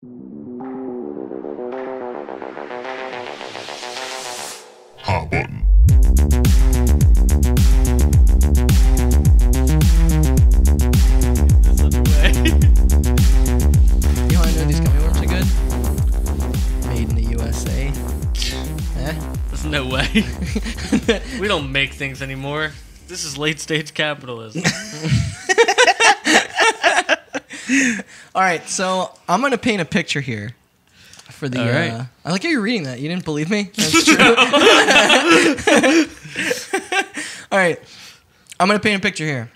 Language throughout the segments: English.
Hot button. This other way. You want to know these gummy worms are good? Made in the USA. Eh? There's no way. We don't make things anymore. This is late stage capitalism. All right, so I'm gonna paint a picture here for the. All right. I like how you're reading that. You didn't believe me? That's true. All right, I'm gonna paint a picture here.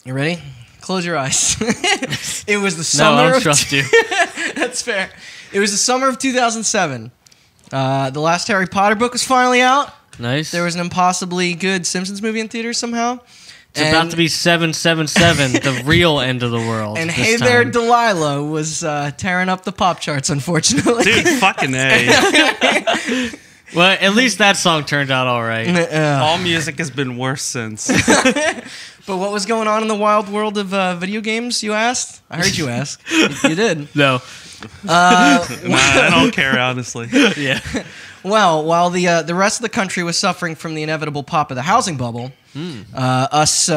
You ready? Close your eyes. It was the No, summer. I don't of trust you. That's fair. It was the summer of 2007. The last Harry Potter book was finally out. Nice. There was an impossibly good Simpsons movie in theaters somehow. It's about to be 777, the real end of the world. And this Hey There, time. Delilah was tearing up the pop charts, unfortunately. Dude, fucking A. Well, at least that song turned out all right. All music has been worse since. But what was going on in the wild world of video games, you asked? I heard you ask. You did. No. Nah, I don't care, honestly. Yeah. Well, while the rest of the country was suffering from the inevitable pop of the housing bubble, us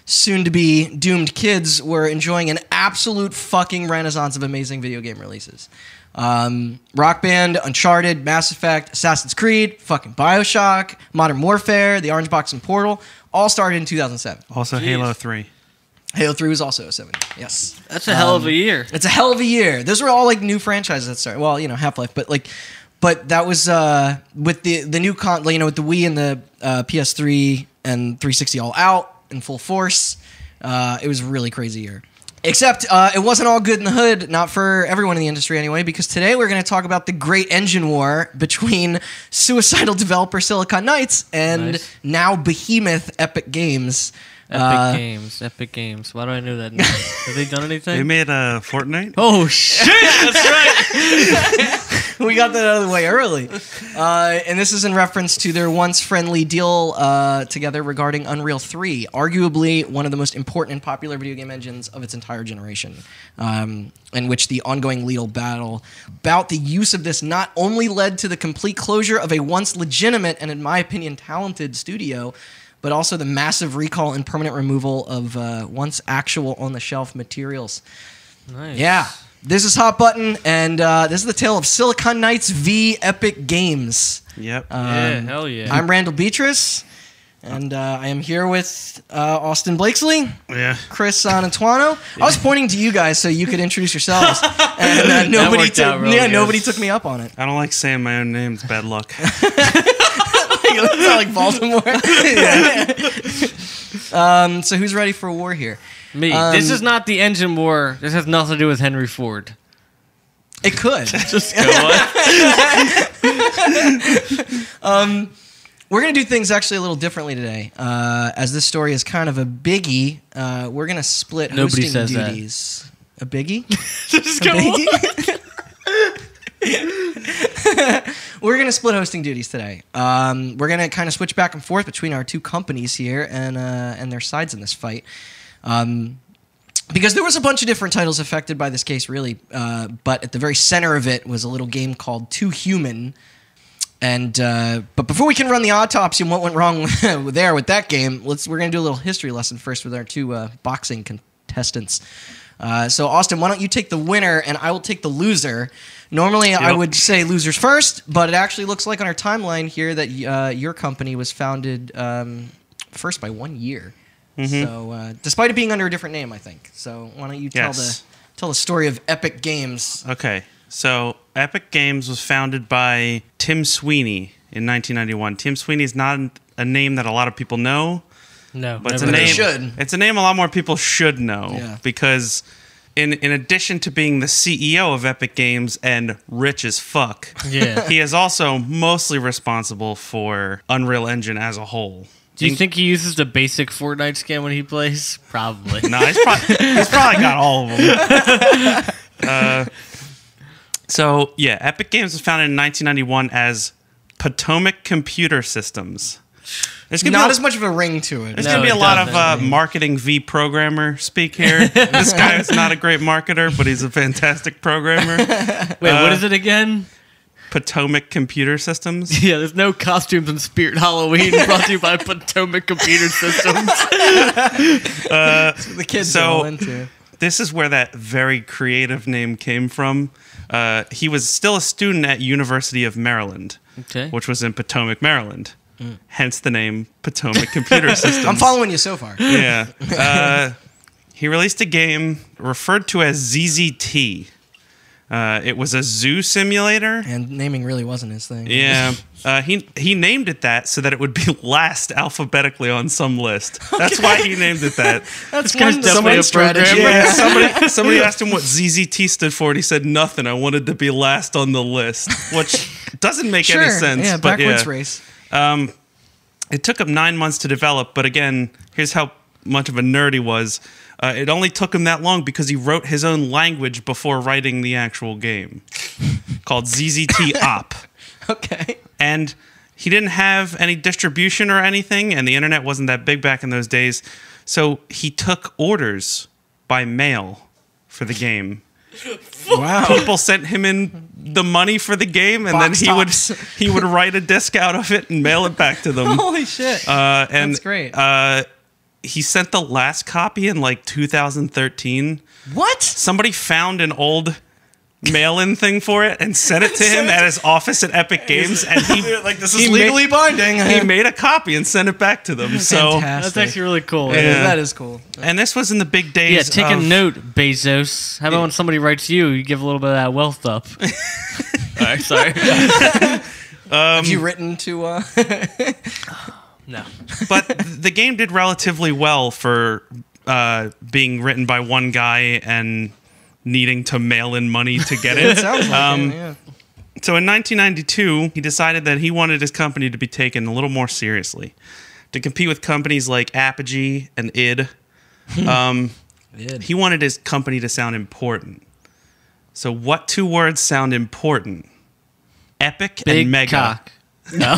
soon-to-be doomed kids were enjoying an absolute fucking renaissance of amazing video game releases. Rock Band, Uncharted, Mass Effect, Assassin's Creed, fucking Bioshock, Modern Warfare, the Orange Box and Portal, all started in 2007. Also, Jeez. Halo 3. Halo 3 was also 07. Yes. That's a hell of a year. It's a hell of a year. Those were all like new franchises that started. Well, Half-Life, but that was with the new with the Wii and the PS3 and 360 all out in full force. It was a really crazy year. Except it wasn't all good in the hood, not for everyone in the industry anyway, because today we're going to talk about the great engine war between suicidal developer Silicon Knights and Nice. now behemoth Epic Games. Epic Games. Why do I know that name? Have they done anything? They made a Fortnite? Oh, shit! That's right! We got that out of the way early. And this is in reference to their once friendly deal together regarding Unreal 3, arguably one of the most important and popular video game engines of its entire generation, in which the ongoing legal battle about the use of this not only led to the complete closure of a once legitimate and, in my opinion, talented studio, but also the massive recall and permanent removal of once actual on-the-shelf materials. Nice. Yeah. This is Hot Button, and this is the tale of Silicon Knights v. Epic Games. Yep. Yeah, hell yeah. I'm Randall Beatrice, and I am here with Austin Blakesley, Yeah. Chris Antuano. I was pointing to you guys so you could introduce yourselves, and nobody worked out really good. nobody took me up on it. I don't like saying my own name. It's bad luck. You sound like Baltimore. So who's ready for war here? Me. This is not the engine war. This has nothing to do with Henry Ford. It could. Just go on. We're going to do things actually a little differently today. As this story is kind of a biggie, we're going to split Nobody hosting says that. duties. A biggie? Just A go on. biggie? We're going to split hosting duties today. We're going to kind of switch back and forth between our two companies here and their sides in this fight. Because there was a bunch of different titles affected by this case, really. But at the very center of it was a little game called Too Human. And but before we can run the autopsy on what went wrong there with that game, we're going to do a little history lesson first with our two boxing contestants. So Austin, why don't you take the winner and I will take the loser. Normally I would say losers first, but it actually looks like on our timeline here that your company was founded first by 1 year. Mm-hmm. So despite it being under a different name, I think. So why don't you tell the story of Epic Games? Okay. So, Epic Games was founded by Tim Sweeney in 1991. Tim Sweeney is not a name that a lot of people know. No, But it's a never They name. heard. should. It's a name a lot more people should know. Yeah. Because in addition to being the CEO of Epic Games and rich as fuck, Yeah. he is also mostly responsible for Unreal Engine as a whole. Do you think he uses the basic Fortnite skin when he plays? Probably. No, he's probably got all of them. Epic Games was founded in 1991 as Potomac Computer Systems. There's gonna Not be as much of a ring to it. There's No, going to be a it lot of doesn't. marketing v programmer speak here. This guy is not a great marketer, but he's a fantastic programmer. Wait, what is it again? Potomac Computer Systems. Yeah, there's no costumes in Spirit Halloween brought to you by Potomac Computer Systems. The kids So- are all into. This is where that very creative name came from. He was still a student at University of Maryland, Okay. which was in Potomac, Maryland. Hence the name Potomac Computer Systems. I'm following you so far. Yeah. He released a game referred to as ZZT. It was a zoo simulator. And naming really wasn't his thing. Yeah. He named it that so that it would be last alphabetically on some list. That's why he named it that. That's guy's one definitely a strategy. programmer. Yeah, somebody asked him what ZZT stood for, and he said nothing. I wanted to be last on the list, which doesn't make Sure. any sense. Yeah, but backwards yeah. race. It took him 9 months to develop, but again, here's how much of a nerd he was. It only took him that long because he wrote his own language before writing the actual game, called ZZT Op. Okay. And he didn't have any distribution or anything, and the internet wasn't that big back in those days. So he took orders by mail for the game. Wow. People sent him in the money for the game, and Box then tops. he would write a disc out of it and mail it back to them. Holy shit. And That's great. He sent the last copy in like 2013. What? Somebody found an old mail-in thing for it and sent it to him at his office at Epic Games, and he This he is legally binding. he made a copy and sent it back to them. So, Fantastic. That's actually really cool. Yeah. That is cool. and this was in the big days. Yeah, take a of- note, Bezos. How about when somebody writes you give a little bit of that wealth up? All right, sorry. Have you written to... No. But the game did relatively well for being written by one guy and needing to mail in money to get It it. sounds like it, yeah. So in 1992, he decided that he wanted his company to be taken a little more seriously, to compete with companies like Apogee and id. He wanted his company to sound important. So what two words sound important? Epic Big and mega. cock. No.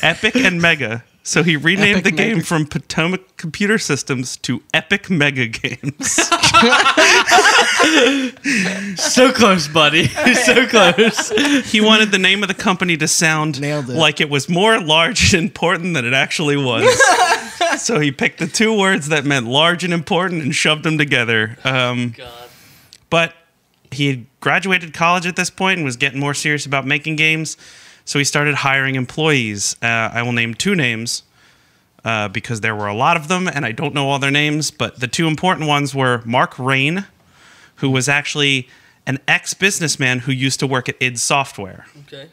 Epic and mega. So he renamed Epic the game Mega. from Potomac Computer Systems to Epic Mega Games. So close, buddy. So close. He wanted the name of the company to sound Nailed it. like it was more large and important than it actually was. So he picked the two words that meant large and important and shoved them together. God. But he had graduated college at this point and was getting more serious about making games. So he started hiring employees. I will name two names because there were a lot of them, and I don't know all their names. But the two important ones were Mark Rain, who was actually an ex-businessman who used to work at id Software. Okay.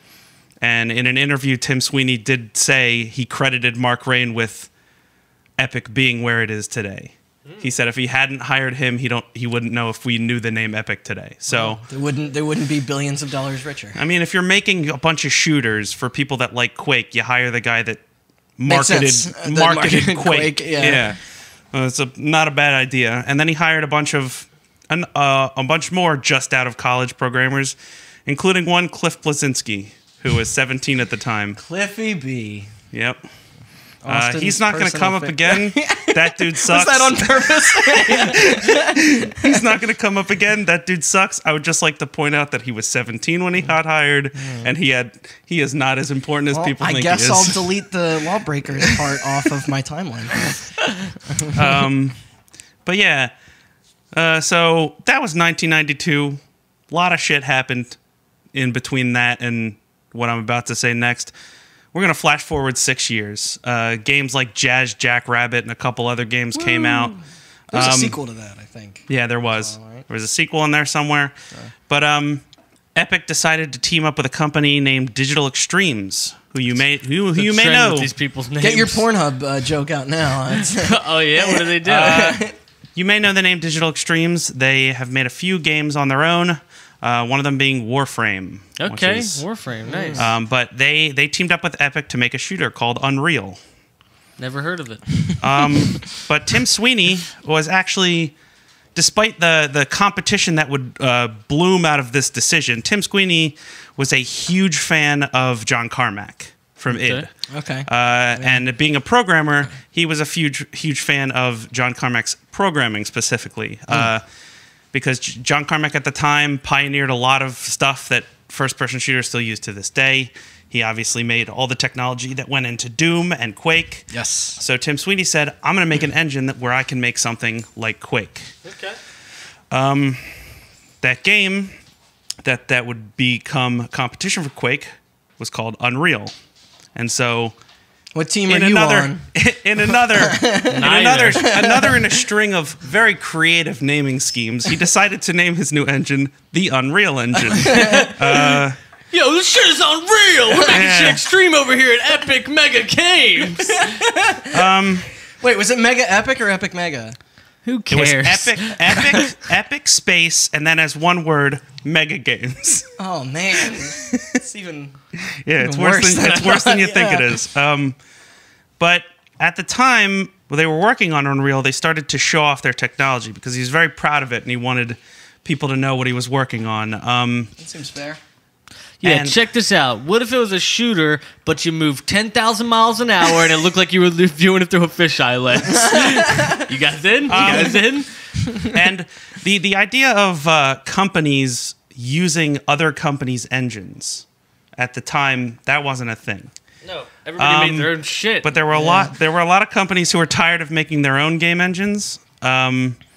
And in an interview, Tim Sweeney did say he credited Mark Rain with Epic being where it is today. He said if he hadn't hired him, he wouldn't know if we knew the name Epic today. So, They wouldn't be billions of dollars richer. I mean, if you're making a bunch of shooters for people that like Quake, you hire the guy that Makes marketed sense. That marketed marketed Quake. Quake, yeah. It's not a bad idea. And then he hired a bunch more just out of college programmers, including one Cliff Blazinski, who was 17 at the time. Cliffy B. Yep. Austin's He's not going to come up again. That dude Was sucks. that on purpose? He's not going to come up again. That dude sucks. I would just like to point out that he was 17 when he got hired, and he is not as important as Well, people I think guess he I'll is. delete the Lawbreakers part off of my timeline. But yeah, so that was 1992. A lot of shit happened in between that and what I'm about to say next. We're going to flash forward 6 years. Games like Jazz Jackrabbit and a couple other games came out. There's a sequel to that, I think. Yeah, there was. All right. There was a sequel in there somewhere. But Epic decided to team up with a company named Digital Extremes, who you may know. With these people's names. Get your Pornhub joke out now. Oh yeah, what do they do? You may know the name Digital Extremes. They have made a few games on their own. One of them being Warframe. which Okay, is- Warframe, nice. but they teamed up with Epic to make a shooter called Unreal. Never heard of it. But Tim Sweeney was actually, despite the competition that would bloom out of this decision, Tim Sweeney was a huge fan of John Carmack. from id. Okay. And being a programmer, he was a huge fan of John Carmack's programming specifically. Because John Carmack at the time pioneered a lot of stuff that first-person shooters still use to this day. He obviously made all the technology that went into Doom and Quake. Yes. So Tim Sweeney said, I'm going to make an engine where I can make something like Quake. Okay. That game that would become competition for Quake was called Unreal. And so... What team are you on? Another in a string of very creative naming schemes, he decided to name his new engine the Unreal Engine. Yo, this shit is unreal. We're making shit extreme over here at Epic Mega Games. Wait, was it Mega Epic or Epic Mega? Who It was cares? epic space, and then as one word, Mega Games. Oh man, it's even It's worse worse than you think it is. But at the time they were working on Unreal, they started to show off their technology because he was very proud of it, and he wanted people to know what he was working on. that seems fair. Yeah, And- check this out. What if it was a shooter, but you moved 10,000 miles an hour and it looked like you were viewing it through a fisheye lens? You guys in? You guys in? And the idea of companies using other companies' engines at the time, that wasn't a thing. No, everybody made their own shit. But there were a lot of companies who were tired of making their own game engines.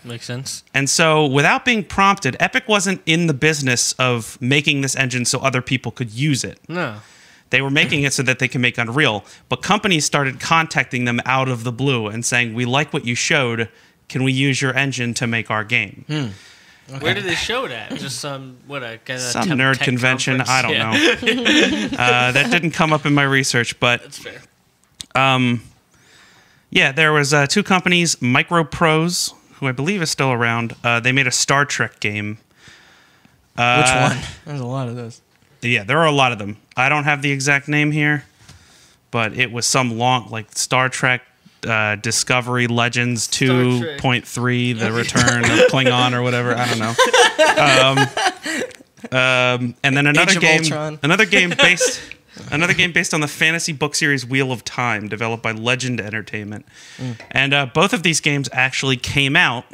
Makes sense. And so, without being prompted, Epic wasn't in the business of making this engine so other people could use it. No. They were making it so that they can make Unreal. But companies started contacting them out of the blue and saying, we like what you showed. Can we use your engine to make our game? Okay. Where did they show it at? Just some Nerd tech convention. conference? I don't know. That didn't come up in my research. But That's fair. yeah, there was two companies, Microprose, who I believe is still around. They made a Star Trek game. Which one? There's a lot of those. Yeah, there are a lot of them. I don't have the exact name here, but it was some long, like Star Trek Discovery Legends 2.3, The Return of Klingon or whatever. I don't know. And then Age of Ultron. another game based on the fantasy book series Wheel of Time, developed by Legend Entertainment. And both of these games actually came out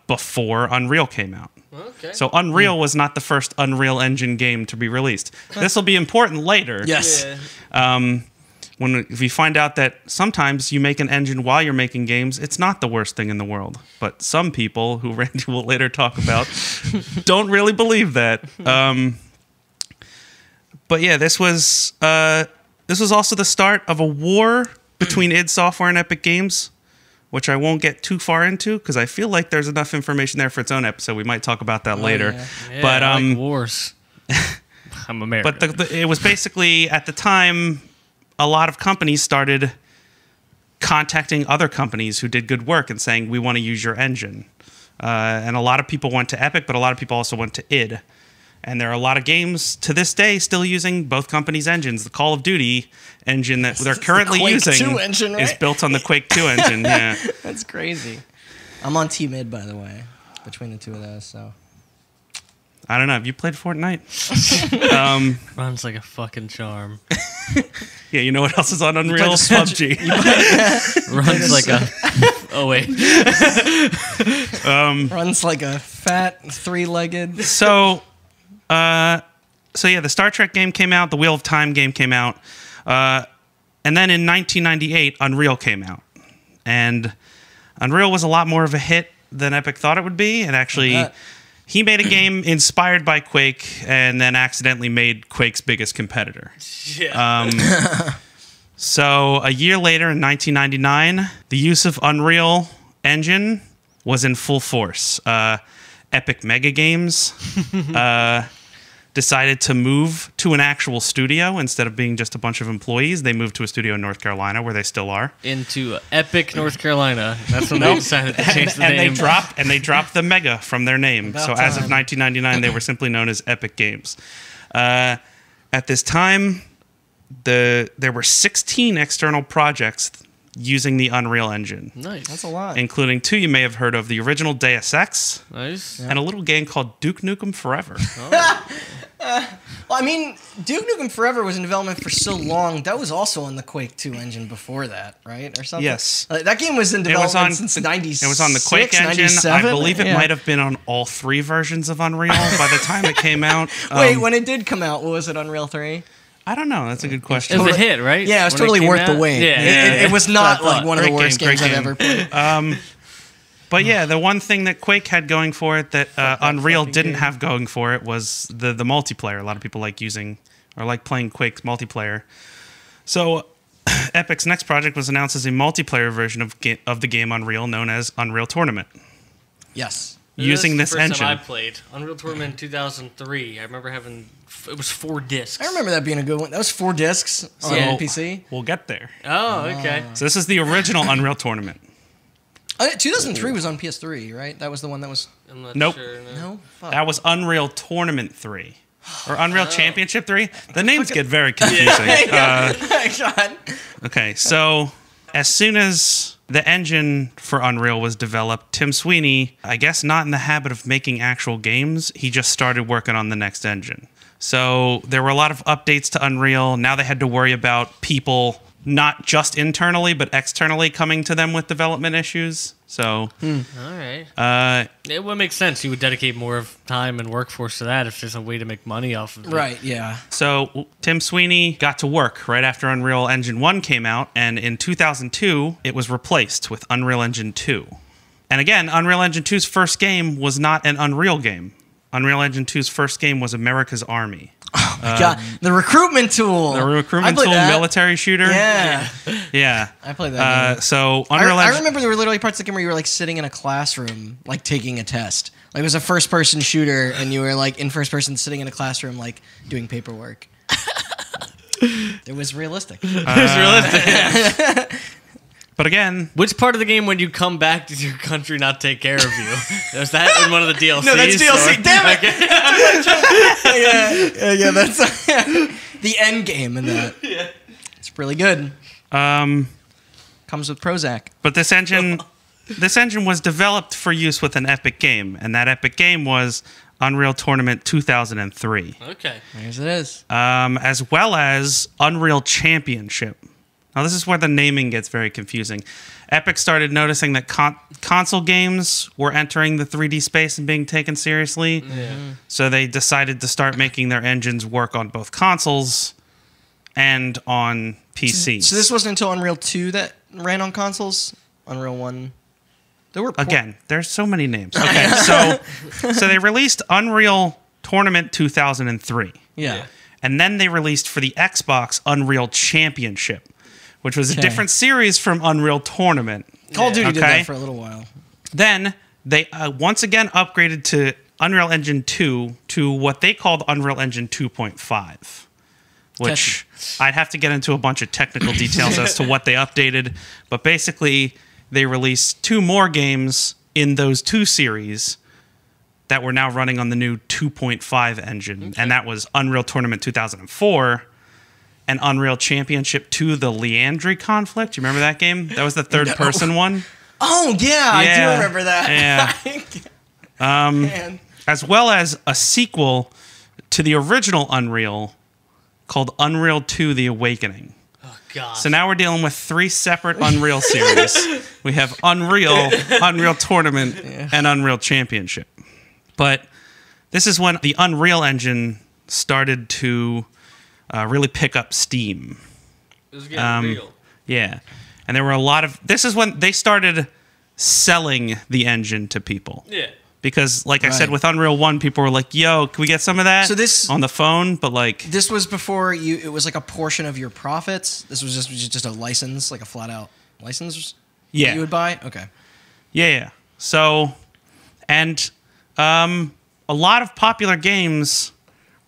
before Unreal came out. Okay. So Unreal was not the first Unreal Engine game to be released. This will be important later. Yes. Yeah. If you find out that sometimes you make an engine while you're making games, it's not the worst thing in the world. But some people, who Randy will later talk about, don't really believe that. But yeah, this was also the start of a war between id Software and Epic Games, which I won't get too far into because I feel like there's enough information there for its own episode. We might talk about that later. Yeah, But I like wars. I'm American. But it was basically, at the time, a lot of companies started contacting other companies who did good work and saying, we want to use your engine. And a lot of people went to Epic, but a lot of people also went to id. And there are a lot of games to this day still using both companies' engines. The Call of Duty engine that they're currently Quake using 2 engine, right? is built on the Quake 2 engine. Yeah. That's crazy. I'm on Team Mid, by the way, between the two of those. So I don't know. Have you played Fortnite? Runs like a fucking charm. Yeah, you know what else is on Unreal? the Switch. PUBG. Runs like a... Oh, wait. runs like a fat three-legged. So yeah, the Star Trek game came out. The Wheel of Time game came out. And then in 1998, Unreal came out. And Unreal was a lot more of a hit than Epic thought it would be. And actually, he made a game inspired by Quake and then accidentally made Quake's biggest competitor. Yeah. So a year later, in 1999, the use of Unreal Engine was in full force. Epic Mega Games decided to move to an actual studio instead of being just a bunch of employees. They moved to a studio in North Carolina, where they still are. Into Epic, North Carolina. That's when they decided to change the and name. they dropped the Mega from their name. About So as of time. 1999, they were simply known as Epic Games. At this time, there were 16 external projects using the Unreal Engine, Nice. That's a lot. including two you may have heard of: the original Deus Ex Nice. and a little game called Duke Nukem Forever. Well, I mean, Duke Nukem Forever was in development for so long. That was also on the Quake 2 engine before that, right? Or something? Yes. That game was in development since 96. It was on the Quake engine. 97? I believe it might have been on all 3 versions of Unreal by the time it came out. Wait, when it did come out, what was it, Unreal 3? I don't know. That's a good It question. was a hit, right? Yeah, it was When totally came worth the out? wait. Yeah, It was not like one of the Great worst game, games great I've ever played. But yeah, the one thing that Quake had going for it that Unreal fucking didn't game. have going for it was the multiplayer. A lot of people like using or like playing Quake's multiplayer. So Epic's next project was announced as a multiplayer version of the game Unreal, known as Unreal Tournament. Yes. Using That's this the first engine. time I played Unreal Tournament in 2003. I remember having it was 4 discs. I remember that being a good one. That was 4 discs on Yeah. PC. We'll get there. Oh, okay. So this is the original Unreal Tournament. 2003 was on PS3, right? That was the one that was... I'm not Nope. sure. No. No? Fuck. That was Unreal Tournament 3. Or Unreal Championship 3. The names get very confusing. God. Okay, so as soon as the engine for Unreal was developed, Tim Sweeney, I guess not in the habit of making actual games, he just started working on the next engine. So there were a lot of updates to Unreal. Now they had to worry about people not just internally, but externally coming to them with development issues. So, All right. It would make sense. You would dedicate more of time and workforce to that if there's a way to make money off of it. Right, yeah. So Tim Sweeney got to work right after Unreal Engine 1 came out, and in 2002, it was replaced with Unreal Engine 2. And again, Unreal Engine 2's first game was not an Unreal game. Unreal Engine 2's first game was America's Army. Oh my God. The recruitment tool. The recruitment I played tool that. military shooter. Yeah. Yeah. I played that game. So Unreal I Engine... remember there were literally parts of the game where you were like sitting in a classroom, like taking a test. Like it was a first-person shooter, and you were like in first person sitting in a classroom, like doing paperwork. It was realistic. It was realistic. But again... Which part of the game when you come back does your country not take care of you? Was that in one of the DLCs? No, that's DLC. or- Damn it! Okay. yeah, that's the end game in that. Yeah. It's really good. Comes with Prozac. But this engine was developed for use with an Epic game, and that Epic game was Unreal Tournament 2003, Okay. There's it is. as well as Unreal Championship. Now, this is where the naming gets very confusing. Epic started noticing that console games were entering the 3D space and being taken seriously, so they decided to start making their engines work on both consoles and on PCs. So this wasn't until Unreal 2 that ran on consoles? Unreal 1? There were Again, there's so many names. Okay, so they released Unreal Tournament 2003. Yeah. And then they released for the Xbox Unreal Championship, which was a Okay. different series from Unreal Tournament. Call of Duty did Okay. that for a little while. Then they once again upgraded to Unreal Engine 2 to what they called Unreal Engine 2.5, which I'd have to get into a bunch of technical details as to what they updated. But basically, they released 2 more games in those 2 series that were now running on the new 2.5 engine. And that was Unreal Tournament 2004 and Unreal Championship 2, the Leandry Conflict. You remember that game? That was the third-person one. Oh, yeah, I do remember that. Yeah. Man. As well as a sequel to the original Unreal called Unreal 2 The Awakening. Oh, God. So now we're dealing with 3 separate Unreal series. We have Unreal, Unreal Tournament, and Unreal Championship. But this is when the Unreal Engine started to really pick up steam. It was getting real. Yeah. And there were a lot of... This is when they started selling the engine to people. Yeah. Because, like I said, Right. with Unreal 1, people were like, yo, can we get some of that So this- on the phone? But, like... This was before it was like a portion of your profits. This was just a license, like a flat out license Yeah. that you would buy? Okay. Yeah. So, and a lot of popular games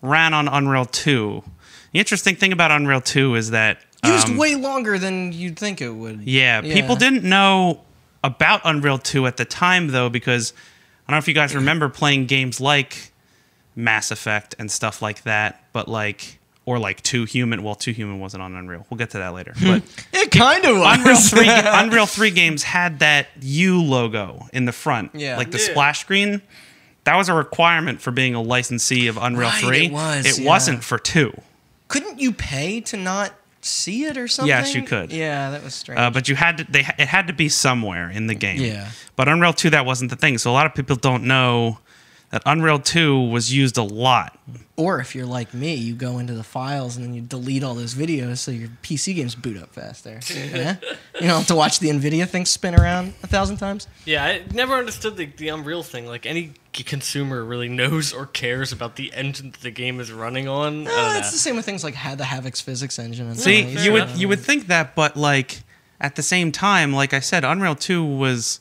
ran on Unreal 2. The interesting thing about Unreal 2 is that... Used way longer than you'd think it would. Yeah, people didn't know about Unreal 2 at the time, though, because I don't know if you guys remember playing games like Mass Effect and stuff like that, but like, or like 2 Human. Well, 2 Human wasn't on Unreal. We'll get to that later. But It kind of was. Unreal 3 games had that U logo in the front, Yeah. like the Yeah. splash screen. that was a requirement for being a licensee of Unreal Right, 3. it was, It yeah. wasn't for 2. Couldn't you pay to not see it or something? Yes, you could. Yeah, that was strange. But you had to. It had to be somewhere in the game. Yeah. But Unreal 2, that wasn't the thing. So a lot of people don't know that Unreal 2 was used a lot. Or if you're like me, you go into the files and then you delete all those videos so your PC games boot up faster. Yeah? You don't have to watch the NVIDIA thing spin around 1,000 times. Yeah, I never understood the Unreal thing. Like, any consumer really knows or cares about the engine that the game is running on. I don't know. It's the same with things like the Havoc's physics engine. And See, stuff. you would think that, but like at the same time, like I said, Unreal 2 was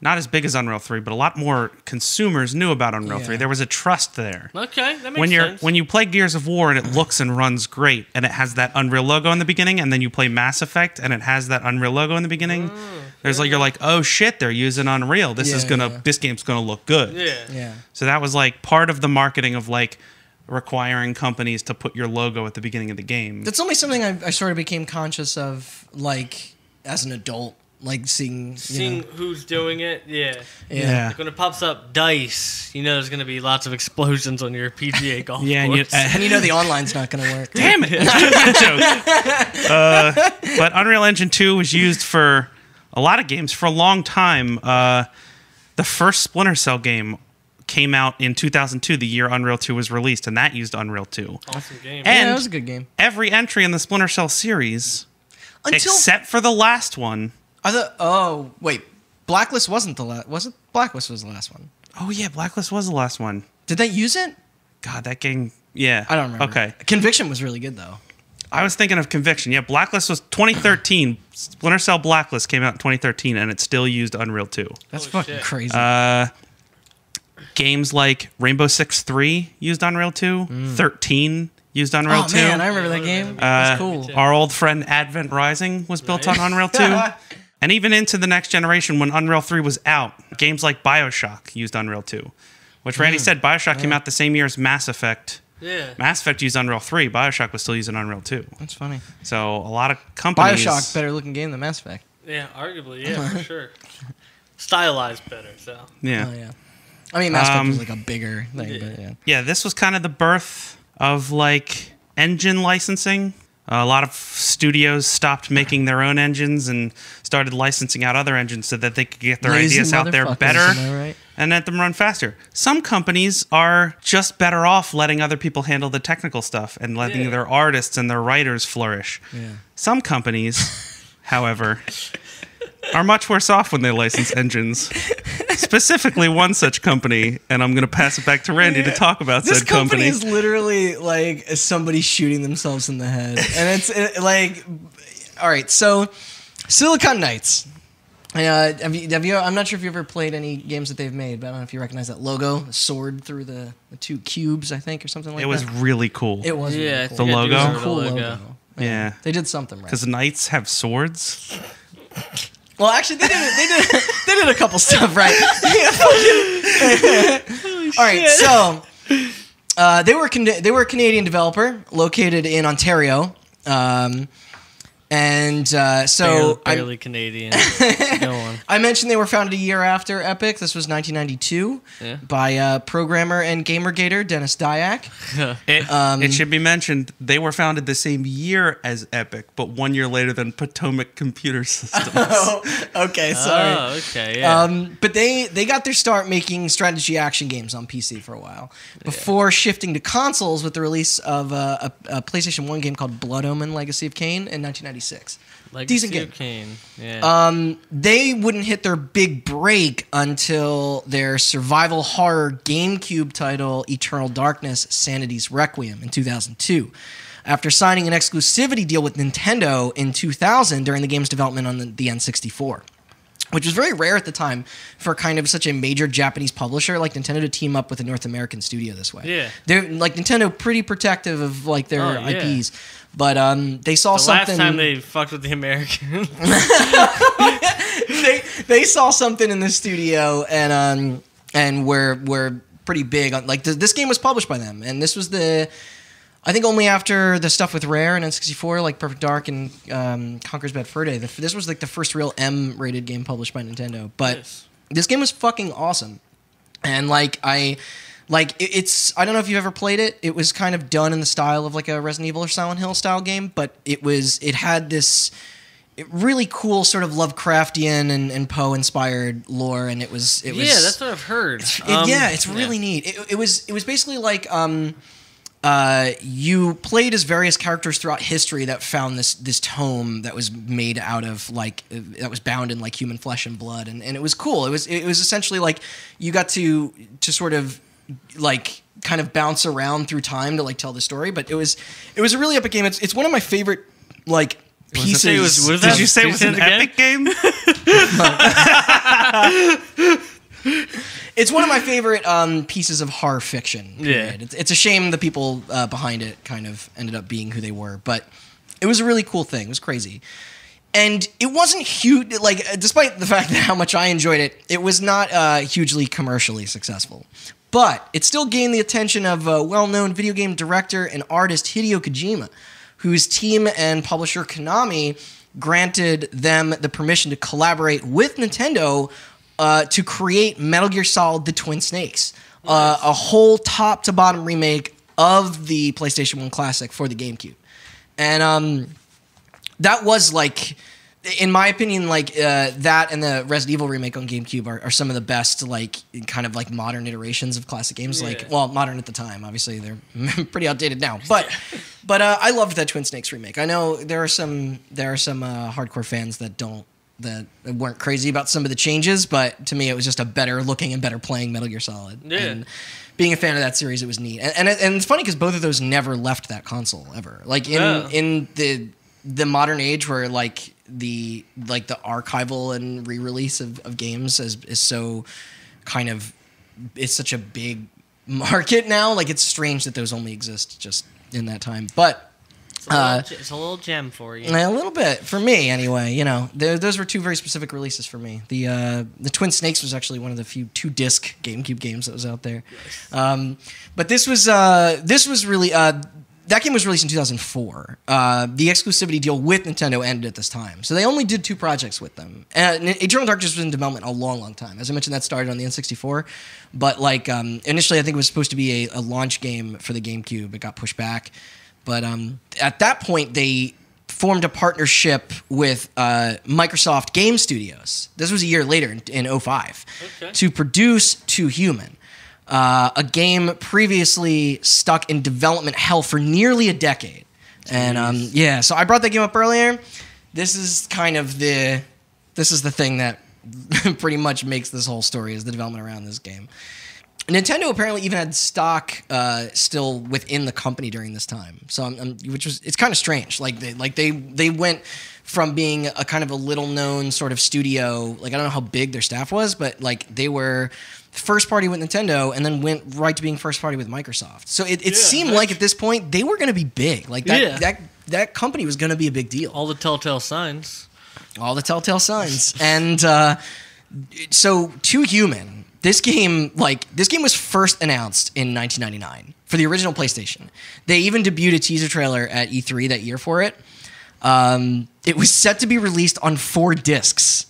not as big as Unreal 3, but a lot more consumers knew about Unreal 3. Yeah. There was a trust there. Okay, that makes sense. When you play Gears of War and it looks and runs great, and it has that Unreal logo in the beginning, and then you play Mass Effect and it has that Unreal logo in the beginning, you're like, oh shit, they're using Unreal. This game's gonna look good. Yeah. So that was like part of the marketing of like requiring companies to put your logo at the beginning of the game. That's only something I sort of became conscious of, like, as an adult. Like, seeing who's doing it. Yeah. Yeah. Like when it pops up DICE, you know there's going to be lots of explosions on your PGA golf Yeah, course. And you know the online's not going to work. Damn it! Joke. But Unreal Engine 2 was used for a lot of games for a long time. The first Splinter Cell game came out in 2002, the year Unreal 2 was released, and that used Unreal 2. Awesome game. And Yeah, it was a good game. every entry in the Splinter Cell series, Until except for the last one. wait, Blacklist wasn't the last. Was it? Blacklist was the last one. Oh yeah, Blacklist was the last one. Did they use it? God, that game. Yeah, I don't remember. Okay, Conviction was really good though. I was thinking of Conviction. Yeah, Blacklist was 2013. Splinter Cell Blacklist came out in 2013, and it still used Unreal 2. That's Holy fucking shit. crazy. Games like Rainbow Six 3 used Unreal 2. 13 used Unreal 2. Oh man, I remember that game. That's cool. Our old friend Advent Rising was built on Unreal 2. And even into the next generation, when Unreal 3 was out, games like Bioshock used Unreal 2. Which Randy said, Bioshock came out the same year as Mass Effect. Yeah. Mass Effect used Unreal 3. Bioshock was still using Unreal 2. That's funny. So a lot of companies... Bioshock, better looking game than Mass Effect. Yeah, arguably, yeah, for sure. Stylized better, so. Yeah. Oh yeah. I mean, Mass Effect was like a bigger thing, but yeah. Yeah, this was kind of the birth of like engine licensing. A lot of studios stopped making their own engines and started licensing out other engines so that they could get their Lazy ideas out there motherfuckers, better am I right? and let them run faster. Some companies are just better off letting other people handle the technical stuff and letting Yeah. their artists and their writers flourish. Yeah. Some companies, however, are much worse off when they license engines. Specifically, one such company, and I'm going to pass it back to Randy to talk about This said company company. is literally like somebody shooting themselves in the head, and like, all right. So, Silicon Knights. Have you? I'm not sure if you ever played any games that they've made, but I don't know if you recognize that logo, the sword through the two cubes, I think, or something like that. It was really cool. It was. Yeah, really I cool. think The I do logo? remember Cool the logo. Yeah. They did something right. Because knights have swords. Well, actually, they did a couple stuff right. All right, so they were a Canadian developer located in Ontario, and so barely Canadian. Go on. I mentioned they were founded a year after Epic. This was 1992 Yeah. by programmer and gamergator Dennis Dyack. It should be mentioned they were founded the same year as Epic, but 1 year later than Potomac Computer Systems. Okay, sorry. Oh, okay, yeah. But they got their start making strategy action games on PC for a while before shifting to consoles with the release of a PlayStation 1 game called Blood Omen: Legacy of Kain in 1996. Decent game. Kane. Yeah. They wouldn't hit their big break until their survival horror GameCube title Eternal Darkness: Sanity's Requiem in 2002. After signing an exclusivity deal with Nintendo in 2000 during the game's development on the N64. Which was very rare at the time for kind of such a major Japanese publisher like Nintendo to team up with a North American studio this way. Yeah. They're like Nintendo pretty protective of like their Oh, yeah. IPs. But they saw the something last time they fucked with the Americans. they saw something in the studio and were pretty big on like this game was published by them, and this was I think only after the stuff with Rare and N64 like Perfect Dark and Conker's Bad Fur Day, this was like the first real M-rated game published by Nintendo. But Yes. this game was fucking awesome. And it's I don't know if you've ever played it. It was kind of done in the style of like a Resident Evil or Silent Hill style game, but it had this really cool sort of Lovecraftian and Poe inspired lore, and it was yeah, that's what I've heard. It's really neat. It was basically like you played as various characters throughout history that found this tome that was made out of that was bound in like human flesh and blood, and it was cool. It was essentially like you got to sort of like kind of bounce around through time to like tell the story, but it was a really epic game. It's one of my favorite like pieces. Did you say it was an epic game? It's one of my favorite pieces of horror fiction. Period. Yeah, it's a shame the people behind it kind of ended up being who they were, but it was a really cool thing. It was crazy. And it wasn't huge, like, despite the fact that how much I enjoyed it, it was not hugely commercially successful. But it still gained the attention of well-known video game director and artist Hideo Kojima, whose team and publisher Konami granted them the permission to collaborate with Nintendo to create Metal Gear Solid: The Twin Snakes, a whole top-to-bottom remake of the PlayStation 1 classic for the GameCube. And that was like, in my opinion, like that and the Resident Evil remake on GameCube are some of the best, like, kind of like modern iterations of classic games. Yeah. Like, well, modern at the time. Obviously, they're pretty outdated now. But I loved that Twin Snakes remake. I know there are some hardcore fans that weren't crazy about some of the changes, but to me, it was just a better looking and better playing Metal Gear Solid. Yeah. And being a fan of that series, it was neat. And it's funny because both of those never left that console ever. Like in the modern age where like the archival and re-release of games is so kind of, it's such a big market now. Like, it's strange that those only exist just in that time. But it's a little gem for you. A little bit for me, anyway. You know, those were two very specific releases for me. The Twin Snakes was actually one of the few 2-disc GameCube games that was out there. Yes. But this was really. That game was released in 2004. The exclusivity deal with Nintendo ended at this time. So they only did 2 projects with them. Eternal Darkness was in development a long, long time. As I mentioned, that started on the N64. But like initially, I think it was supposed to be a launch game for the GameCube. It got pushed back. But at that point, they formed a partnership with Microsoft Game Studios. This was a year later, in 2005, to produce Two Human. A game previously stuck in development hell for nearly a decade. Jeez. And so I brought that game up earlier. This is the thing that pretty much makes this whole story, is the development around this game. Nintendo apparently even had stock still within the company during this time. So it's kind of strange. They went from being a kind of a little known sort of studio. Like, I don't know how big their staff was, but like they were first party with Nintendo and then went right to being first party with Microsoft. So it seemed like at this point they were going to be big. Like that company was going to be a big deal. All the telltale signs. And so Two Human. This game was first announced in 1999 for the original PlayStation. They even debuted a teaser trailer at E3 that year for it. It was set to be released on 4 discs,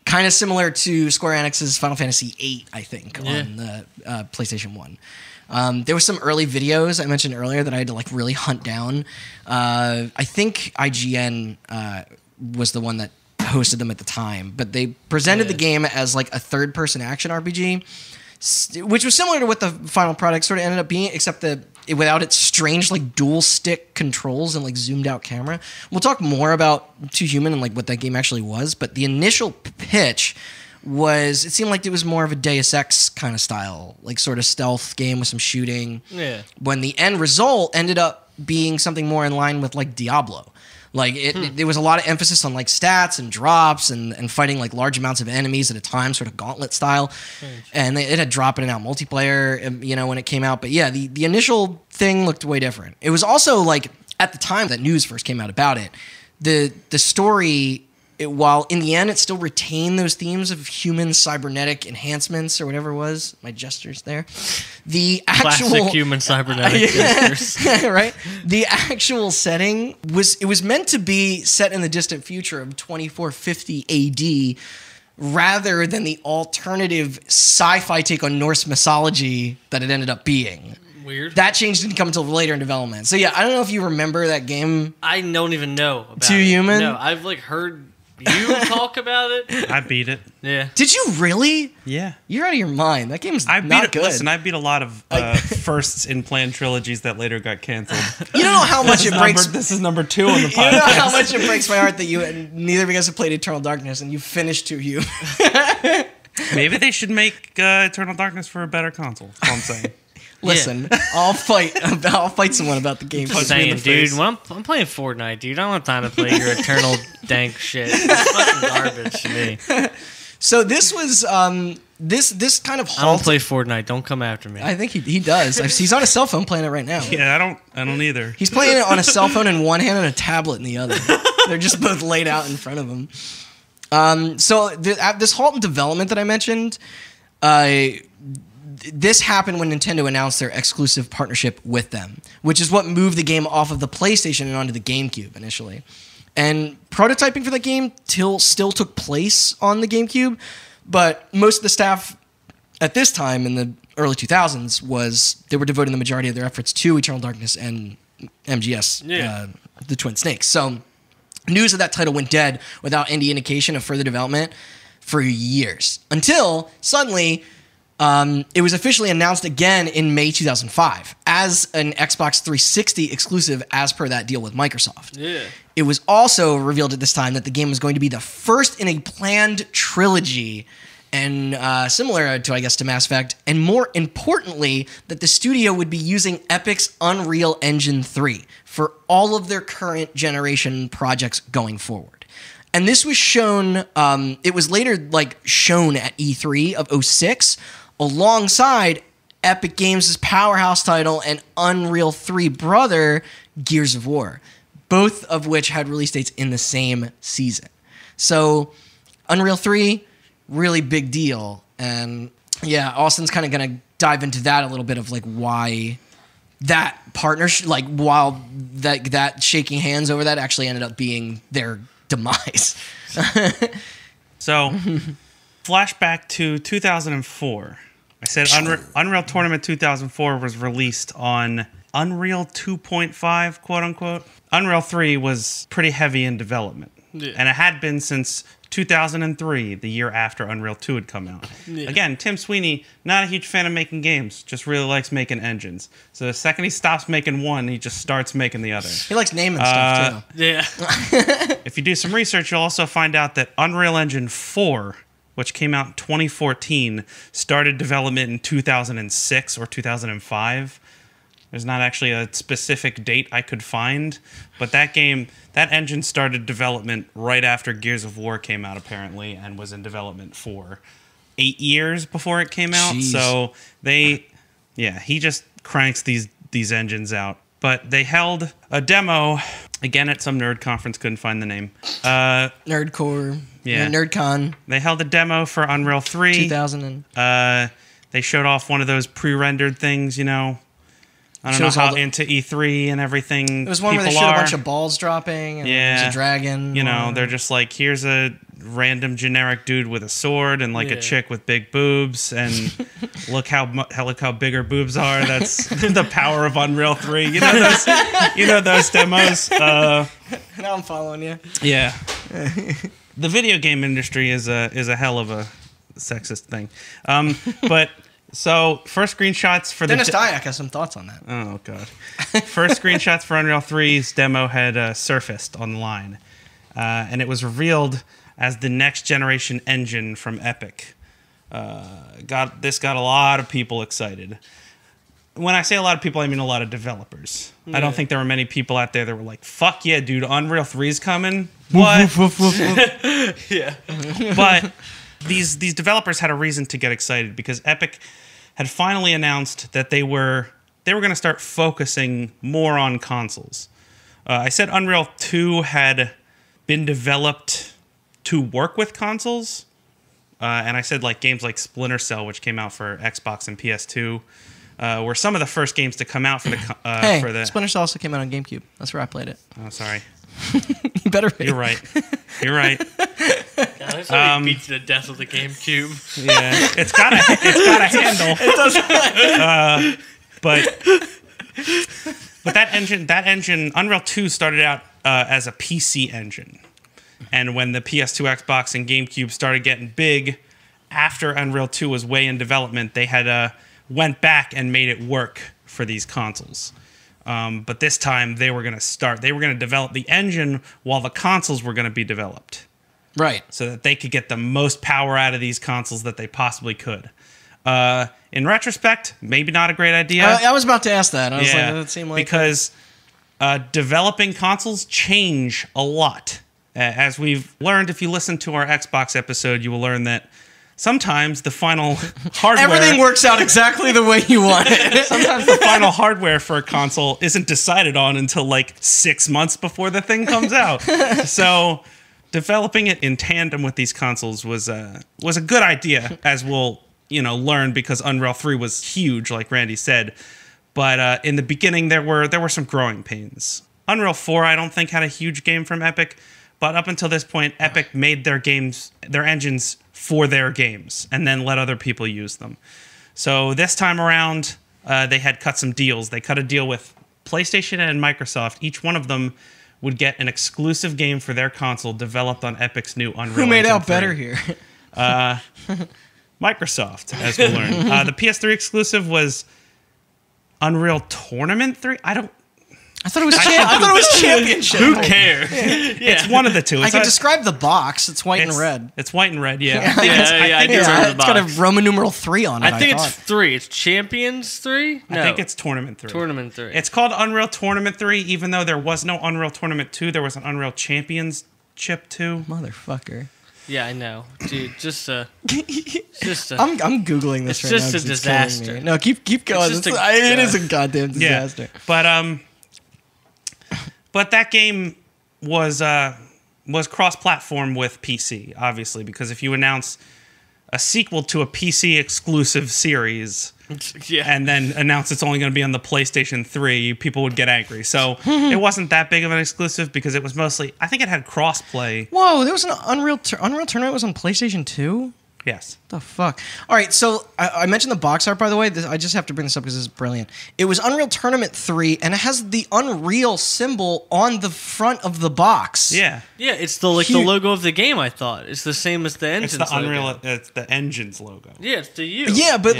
kind of similar to Square Enix's Final Fantasy VIII, I think, on the PlayStation 1. There were some early videos I mentioned earlier that I had to like really hunt down. I think IGN was the one that hosted them at the time, but they presented the game as like a third-person action RPG, which was similar to what the final product sort of ended up being, except that without its strange like dual stick controls and like zoomed out camera. We'll talk more about Two Human and like what that game actually was, but the initial pitch was, it seemed like it was more of a Deus Ex kind of style, like sort of stealth game with some shooting. Yeah. When the end result ended up being something more in line with like Diablo. Like there was a lot of emphasis on like stats and drops and fighting like large amounts of enemies at a time, sort of gauntlet style. And it had drop in and out multiplayer, you know, when it came out. But yeah, the initial thing looked way different. It was also like at the time that news first came out about it, the story, while in the end it still retained those themes of human cybernetic enhancements or whatever it was, my gestures there. The actual classic human cybernetic gestures, right? The actual setting was meant to be set in the distant future of 2450 AD, rather than the alternative sci-fi take on Norse mythology that it ended up being. Weird. That change didn't come until later in development. So yeah, I don't know if you remember that game. I don't even know about Too it. Human? No, I've like heard you talk about it. I beat it. Yeah. Did you really? Yeah. You're out of your mind. That game's I beat not it. good. Listen, I beat a lot of firsts in planned trilogies that later got canceled. You don't know how much it breaks. This is number 2 on the You know how podcast. much it breaks my heart that you and neither of you guys have played Eternal Darkness and you finished Too Human. Maybe they should make Eternal Darkness for a better console. That's all I'm saying. Listen, I'll fight someone about the game. I'm saying, dude, when I'm playing Fortnite, dude, I don't have time to play your eternal dank shit. It's fucking garbage to me. So this was this kind of I don't halt. play Fortnite. Don't come after me. I think he does. He's on a cell phone playing it right now. Yeah, I don't either. He's playing it on a cell phone in one hand and a tablet in the other. They're just both laid out in front of him. So this halt in development that I mentioned, this happened when Nintendo announced their exclusive partnership with them, which is what moved the game off of the PlayStation and onto the GameCube initially. And prototyping for the game still took place on the GameCube, but most of the staff at this time in the early 2000s they were devoting the majority of their efforts to Eternal Darkness and MGS, the Twin Snakes. So news of that title went dead without any indication of further development for years, until suddenly it was officially announced again in May 2005 as an Xbox 360 exclusive as per that deal with Microsoft. Yeah. It was also revealed at this time that the game was going to be the first in a planned trilogy, and similar to, I guess, to Mass Effect, and more importantly, that the studio would be using Epic's Unreal Engine 3 for all of their current generation projects going forward. And this was shown, it was later shown at E3 of 2006, alongside Epic Games' powerhouse title and Unreal 3 brother, Gears of War, both of which had release dates in the same season. So Unreal 3, really big deal. And yeah, Austin's kind of going to dive into that a little bit of why that partnership, while that shaking hands over that actually ended up being their demise. So, flashback to 2004. I said Unreal Tournament 2004 was released on Unreal 2.5, quote unquote. Unreal 3 was pretty heavy in development. Yeah. And it had been since 2003, the year after Unreal 2 had come out. Yeah. Again, Tim Sweeney, not a huge fan of making games, just really likes making engines. So the second he stops making one, he just starts making the other. He likes naming stuff, too. Yeah. If you do some research, you'll also find out that Unreal Engine 4, which came out in 2014, started development in 2006 or 2005. There's not actually a specific date I could find, but that engine started development right after Gears of War came out, apparently, and was in development for 8 years before it came out. Jeez. So he just cranks these engines out. But they held a demo, again at some nerd conference, couldn't find the name. Nerdcore. Yeah. NerdCon. They held a demo for Unreal 3. 2000. They showed off one of those pre-rendered things, I don't know how into E3 and everything. It was one where they showed a bunch of balls dropping, and there was a dragon. They're just like, here's a random generic dude with a sword and a chick with big boobs, and look how big her boobs are. That's the power of Unreal 3. You know those demos. Now I'm following you. Yeah. The video game industry is a hell of a sexist thing, but. So, first screenshots for Dennis Dyack has some thoughts on that. Oh, God. First screenshots for Unreal 3's demo had surfaced online. And it was revealed as the next generation engine from Epic. This got a lot of people excited. When I say a lot of people, I mean a lot of developers. Yeah. I don't think there were many people out there that were like, fuck yeah, dude, Unreal 3's coming. What? Yeah. But these developers had a reason to get excited because Epic had finally announced that they were going to start focusing more on consoles. I said Unreal 2 had been developed to work with consoles, and I said games like Splinter Cell, which came out for Xbox and PS2, were some of the first games to come out for the. Splinter Cell also came out on GameCube. That's where I played it. Oh, sorry. You better be. You're right. You're right. That's how he beats to death with the GameCube. Yeah, it's got a handle. It does. But that engine, Unreal 2 started out as a PC engine, and when the PS2, Xbox, and GameCube started getting big, after Unreal 2 was way in development, they had went back and made it work for these consoles. But this time they were going to develop the engine while the consoles were going to be developed. Right. So that they could get the most power out of these consoles that they possibly could. In retrospect, maybe not a great idea. I was about to ask that. I was like, that seemed like... Because developing consoles change a lot. As we've learned, if you listen to our Xbox episode, you will learn that sometimes the final hardware... Everything works out exactly the way you want it. Sometimes the final hardware for a console isn't decided on until like 6 months before the thing comes out. So developing it in tandem with these consoles was a good idea, as we'll learn, because Unreal 3 was huge, like Randy said. But in the beginning, there were some growing pains. Unreal 4, I don't think, had a huge game from Epic. But up until this point, Epic made their engines for their games, and then let other people use them. So this time around, they had cut some deals. They cut a deal with PlayStation and Microsoft. Each one of them would get an exclusive game for their console developed on Epic's new Unreal Engine 3. Who made out better here? Microsoft, as we'll learn. The PS3 exclusive was Unreal Tournament 3. I thought it was Championship. Who cares? It's one of the two. I can describe the box. It's white and red. It's white and red, yeah. I do remember the It's got a box. Roman numeral 3 on it. I think it's 3. It's Champions 3? No. I think it's Tournament 3. Tournament 3. It's called Unreal Tournament 3, even though there was no Unreal Tournament 2. There was an Unreal Championship 2. Motherfucker. Yeah, I know. Dude, just I'm Googling this It's right just now. a 'cause it's killing disaster. me. No, keep going. It's just It is a goddamn disaster. Yeah, but that game was cross-platform with PC, obviously, because if you announce a sequel to a PC exclusive series and then announce it's only going to be on the PlayStation 3, people would get angry. So it wasn't that big of an exclusive because it was mostly, I think it had cross-play. Whoa, there was an Unreal Tournament was on PlayStation 2? Yes. The fuck? All right, so I mentioned the box art, by the way. I just have to bring this up because this is brilliant. It was Unreal Tournament 3, and it has the Unreal symbol on the front of the box. Yeah. Yeah, it's the logo of the game, I thought. It's the same as the engine's It's the Unreal, logo. it's the engine's logo. Yeah, it's the U. Yeah, but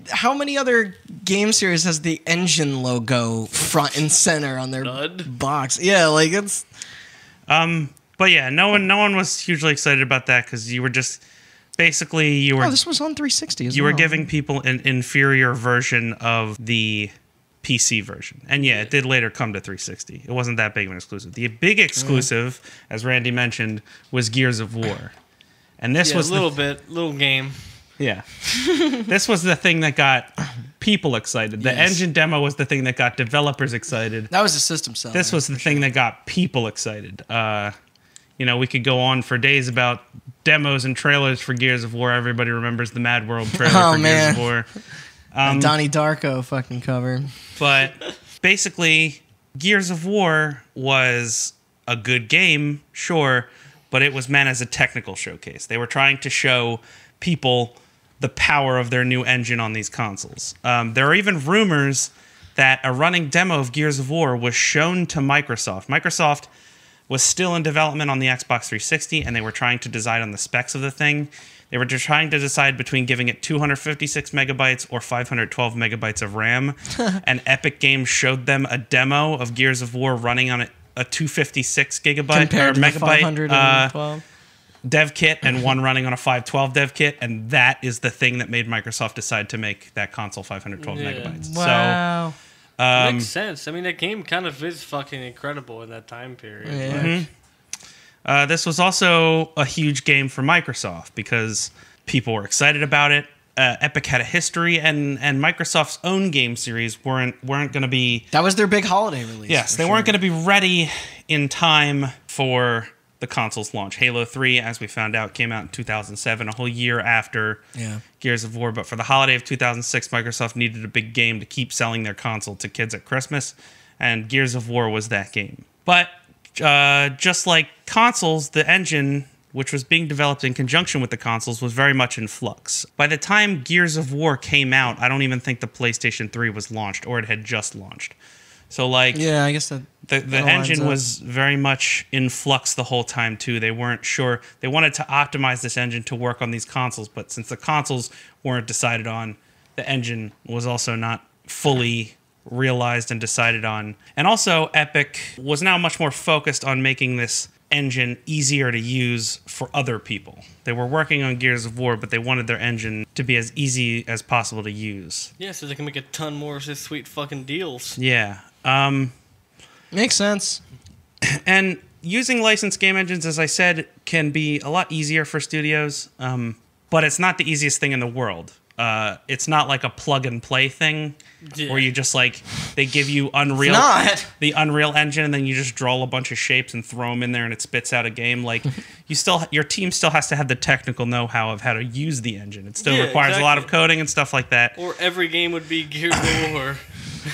how many other game series has the engine logo front and center on their box? Yeah, like it's... But yeah, no one was hugely excited about that because you were just... Basically, you were... Oh, this was on 360 as well. You were giving people an inferior version of the PC version. And yeah, it did later come to 360. It wasn't that big of an exclusive. The big exclusive, as Randy mentioned, was Gears of War. And this was... little game. Yeah. This was the thing that got people excited. The engine demo was the thing that got developers excited. That was the system seller. This was the thing that got people excited. We could go on for days about demos and trailers for Gears of War. Everybody remembers the Mad World trailer for Gears of War. Donnie Darko fucking cover. But basically, Gears of War was a good game, sure, but it was meant as a technical showcase. They were trying to show people the power of their new engine on these consoles. There are even rumors that a running demo of Gears of War was shown to Microsoft. Microsoft was still in development on the Xbox 360, and they were trying to decide on the specs of the thing. They were just trying to decide between giving it 256 megabytes or 512 megabytes of RAM. And Epic Games showed them a demo of Gears of War running on a 256 gigabyte Compared to or the megabyte 512. dev kit and one running on a 512 dev kit, and that is the thing that made Microsoft decide to make that console 512 megabytes. Wow. Makes sense. I mean, that game kind of is fucking incredible in that time period. Yeah. This was also a huge game for Microsoft because people were excited about it. Epic had a history, and Microsoft's own game series weren't going to be... That was their big holiday release. Yes, they weren't going to be ready in time for the console's launch. Halo 3, as we found out, came out in 2007, a whole year after Gears of War. But for the holiday of 2006, Microsoft needed a big game to keep selling their console to kids at Christmas, and Gears of War was that game. But just like consoles, the engine which was being developed in conjunction with the consoles, was very much in flux. By the time Gears of War came out, I don't even think the PlayStation 3 was launched, or it had just launched. So, like, Yeah, I guess that the engine was very much in flux the whole time, too. They weren't sure. They wanted to optimize this engine to work on these consoles, but since the consoles weren't decided on, the engine was also not fully realized and decided on. And also, Epic was now much more focused on making this engine easier to use for other people. They were working on Gears of War, but they wanted their engine to be as easy as possible to use. Yeah, so they can make a ton more of these sweet fucking deals. Yeah. makes sense. And using licensed game engines, as I said, can be a lot easier for studios, but it's not the easiest thing in the world. It's not like a plug and play thing where you just like, they give you the Unreal Engine, and then you just draw a bunch of shapes and throw them in there and it spits out a game. Like your team still has to have the technical know-how of how to use the engine. It still requires a lot of coding and stuff like that. Or every game would be Gears of War.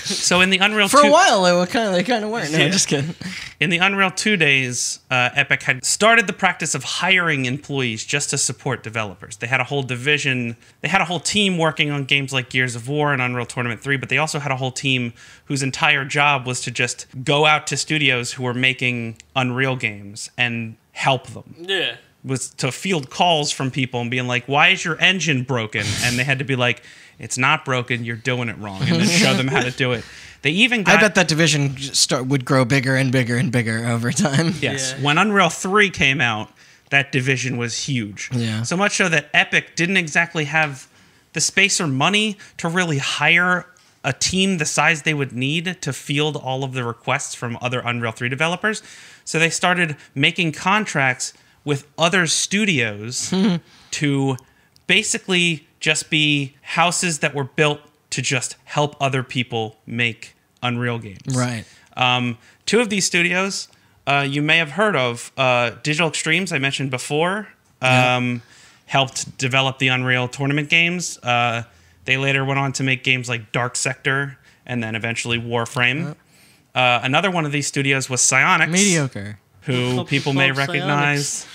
So in the Unreal For a while, they kind of weren't. No, Yeah. just kidding. In the Unreal 2 days, Epic had started the practice of hiring employees just to support developers. They had a whole division. They had a whole team working on games like Gears of War and Unreal Tournament 3, but they also had a whole team whose entire job was to just go out to studios who were making Unreal games and help them. Yeah. Was to field calls from people and being like, why is your engine broken? And they had to be like, it's not broken, you're doing it wrong, and then show them how to do it. They even got... I bet that division would grow bigger and bigger and bigger over time. Yes. Yeah. When Unreal 3 came out, that division was huge. Yeah. So much so that Epic didn't exactly have the space or money to really hire a team the size they would need to field all of the requests from other Unreal 3 developers. So they started making contracts with other studios to basically just be houses that were built to just help other people make Unreal games. Right. Two of these studios you may have heard of. Digital Extremes, I mentioned before, helped develop the Unreal Tournament games. They later went on to make games like Dark Sector and then eventually Warframe. Another one of these studios was Psyonix. Mediocre. Who people may recognize.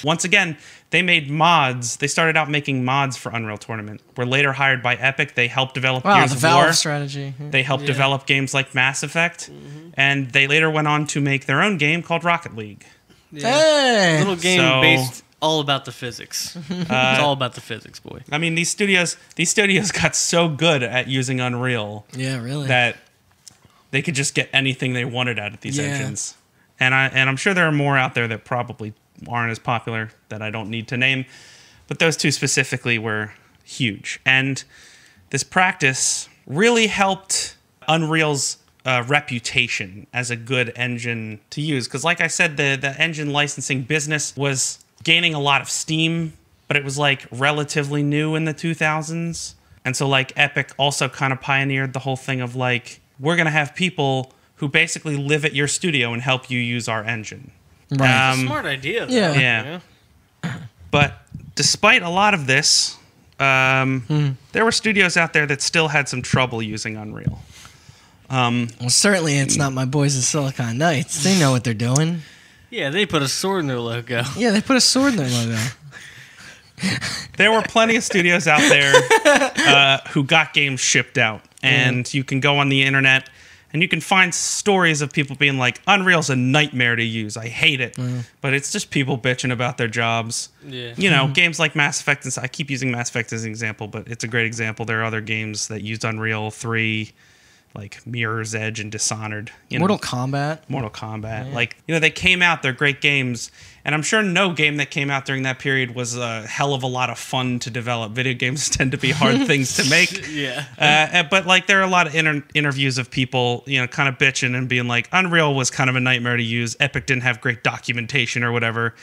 Once again, they made mods. They started out making mods for Unreal Tournament. Were later hired by Epic. They helped develop Gears the of Valve War. strategy. Yeah. They helped develop games like Mass Effect. And they later went on to make their own game called Rocket League. Hey! Little game So- based all about the physics. It's all about the physics, boy. I mean, these studios got so good at using Unreal Yeah, really. that they could just get anything they wanted out of these Yeah. engines. And I'm sure there are more out there that probably aren't as popular that I don't need to name, but those two specifically were huge. And this practice really helped Unreal's reputation as a good engine to use. Because like I said, the engine licensing business was gaining a lot of steam, but it was like relatively new in the 2000s. And so like Epic also kind of pioneered the whole thing of like, we're going to have people who basically live at your studio and help you use our engine. Right. Smart idea, though. Yeah. Yeah. But despite a lot of this, there were studios out there that still had some trouble using Unreal. Well, certainly it's not my boys at Silicon Knights. They know what they're doing. Yeah, they put a sword in their logo. Yeah, they put a sword in their logo. There were plenty of studios out there who got games shipped out. And you can go on the internet and you can find stories of people being like, Unreal's a nightmare to use. I hate it. But it's just people bitching about their jobs. Yeah. You know, games like Mass Effect. And I keep using Mass Effect as an example, but it's a great example. There are other games that used Unreal 3, like Mirror's Edge and Dishonored. You know, Mortal Kombat. Mortal Kombat. Like, you know, they came out, they're great games. And I'm sure no game that came out during that period was a hell of a lot of fun to develop. Video games tend to be hard things to make. Yeah. But, like, there are a lot of interviews of people, you know, kind of bitching and being like, Unreal was kind of a nightmare to use. Epic didn't have great documentation or whatever.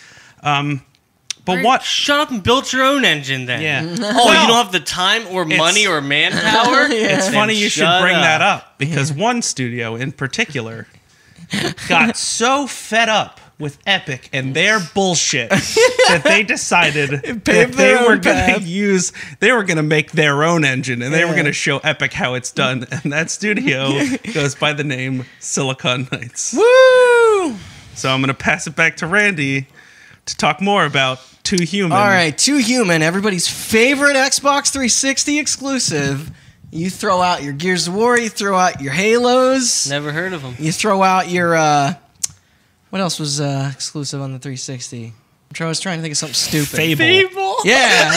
But what? Shut up and build your own engine then. Yeah. Oh, you don't have the time or money or manpower? It's Then funny you should shut bring up. that up because one studio in particular got so fed up with Epic and their bullshit that they decided that they were going to make their own engine and they were going to show Epic how it's done. And that studio goes by the name Silicon Knights. Woo! So I'm going to pass it back to Randy to talk more about Too Human. All right, Too Human, everybody's favorite Xbox 360 exclusive. You throw out your Gears of War, you throw out your Halos. Never heard of them. You throw out your, what else was exclusive on the 360? I was trying to think of something stupid. Fable. Yeah.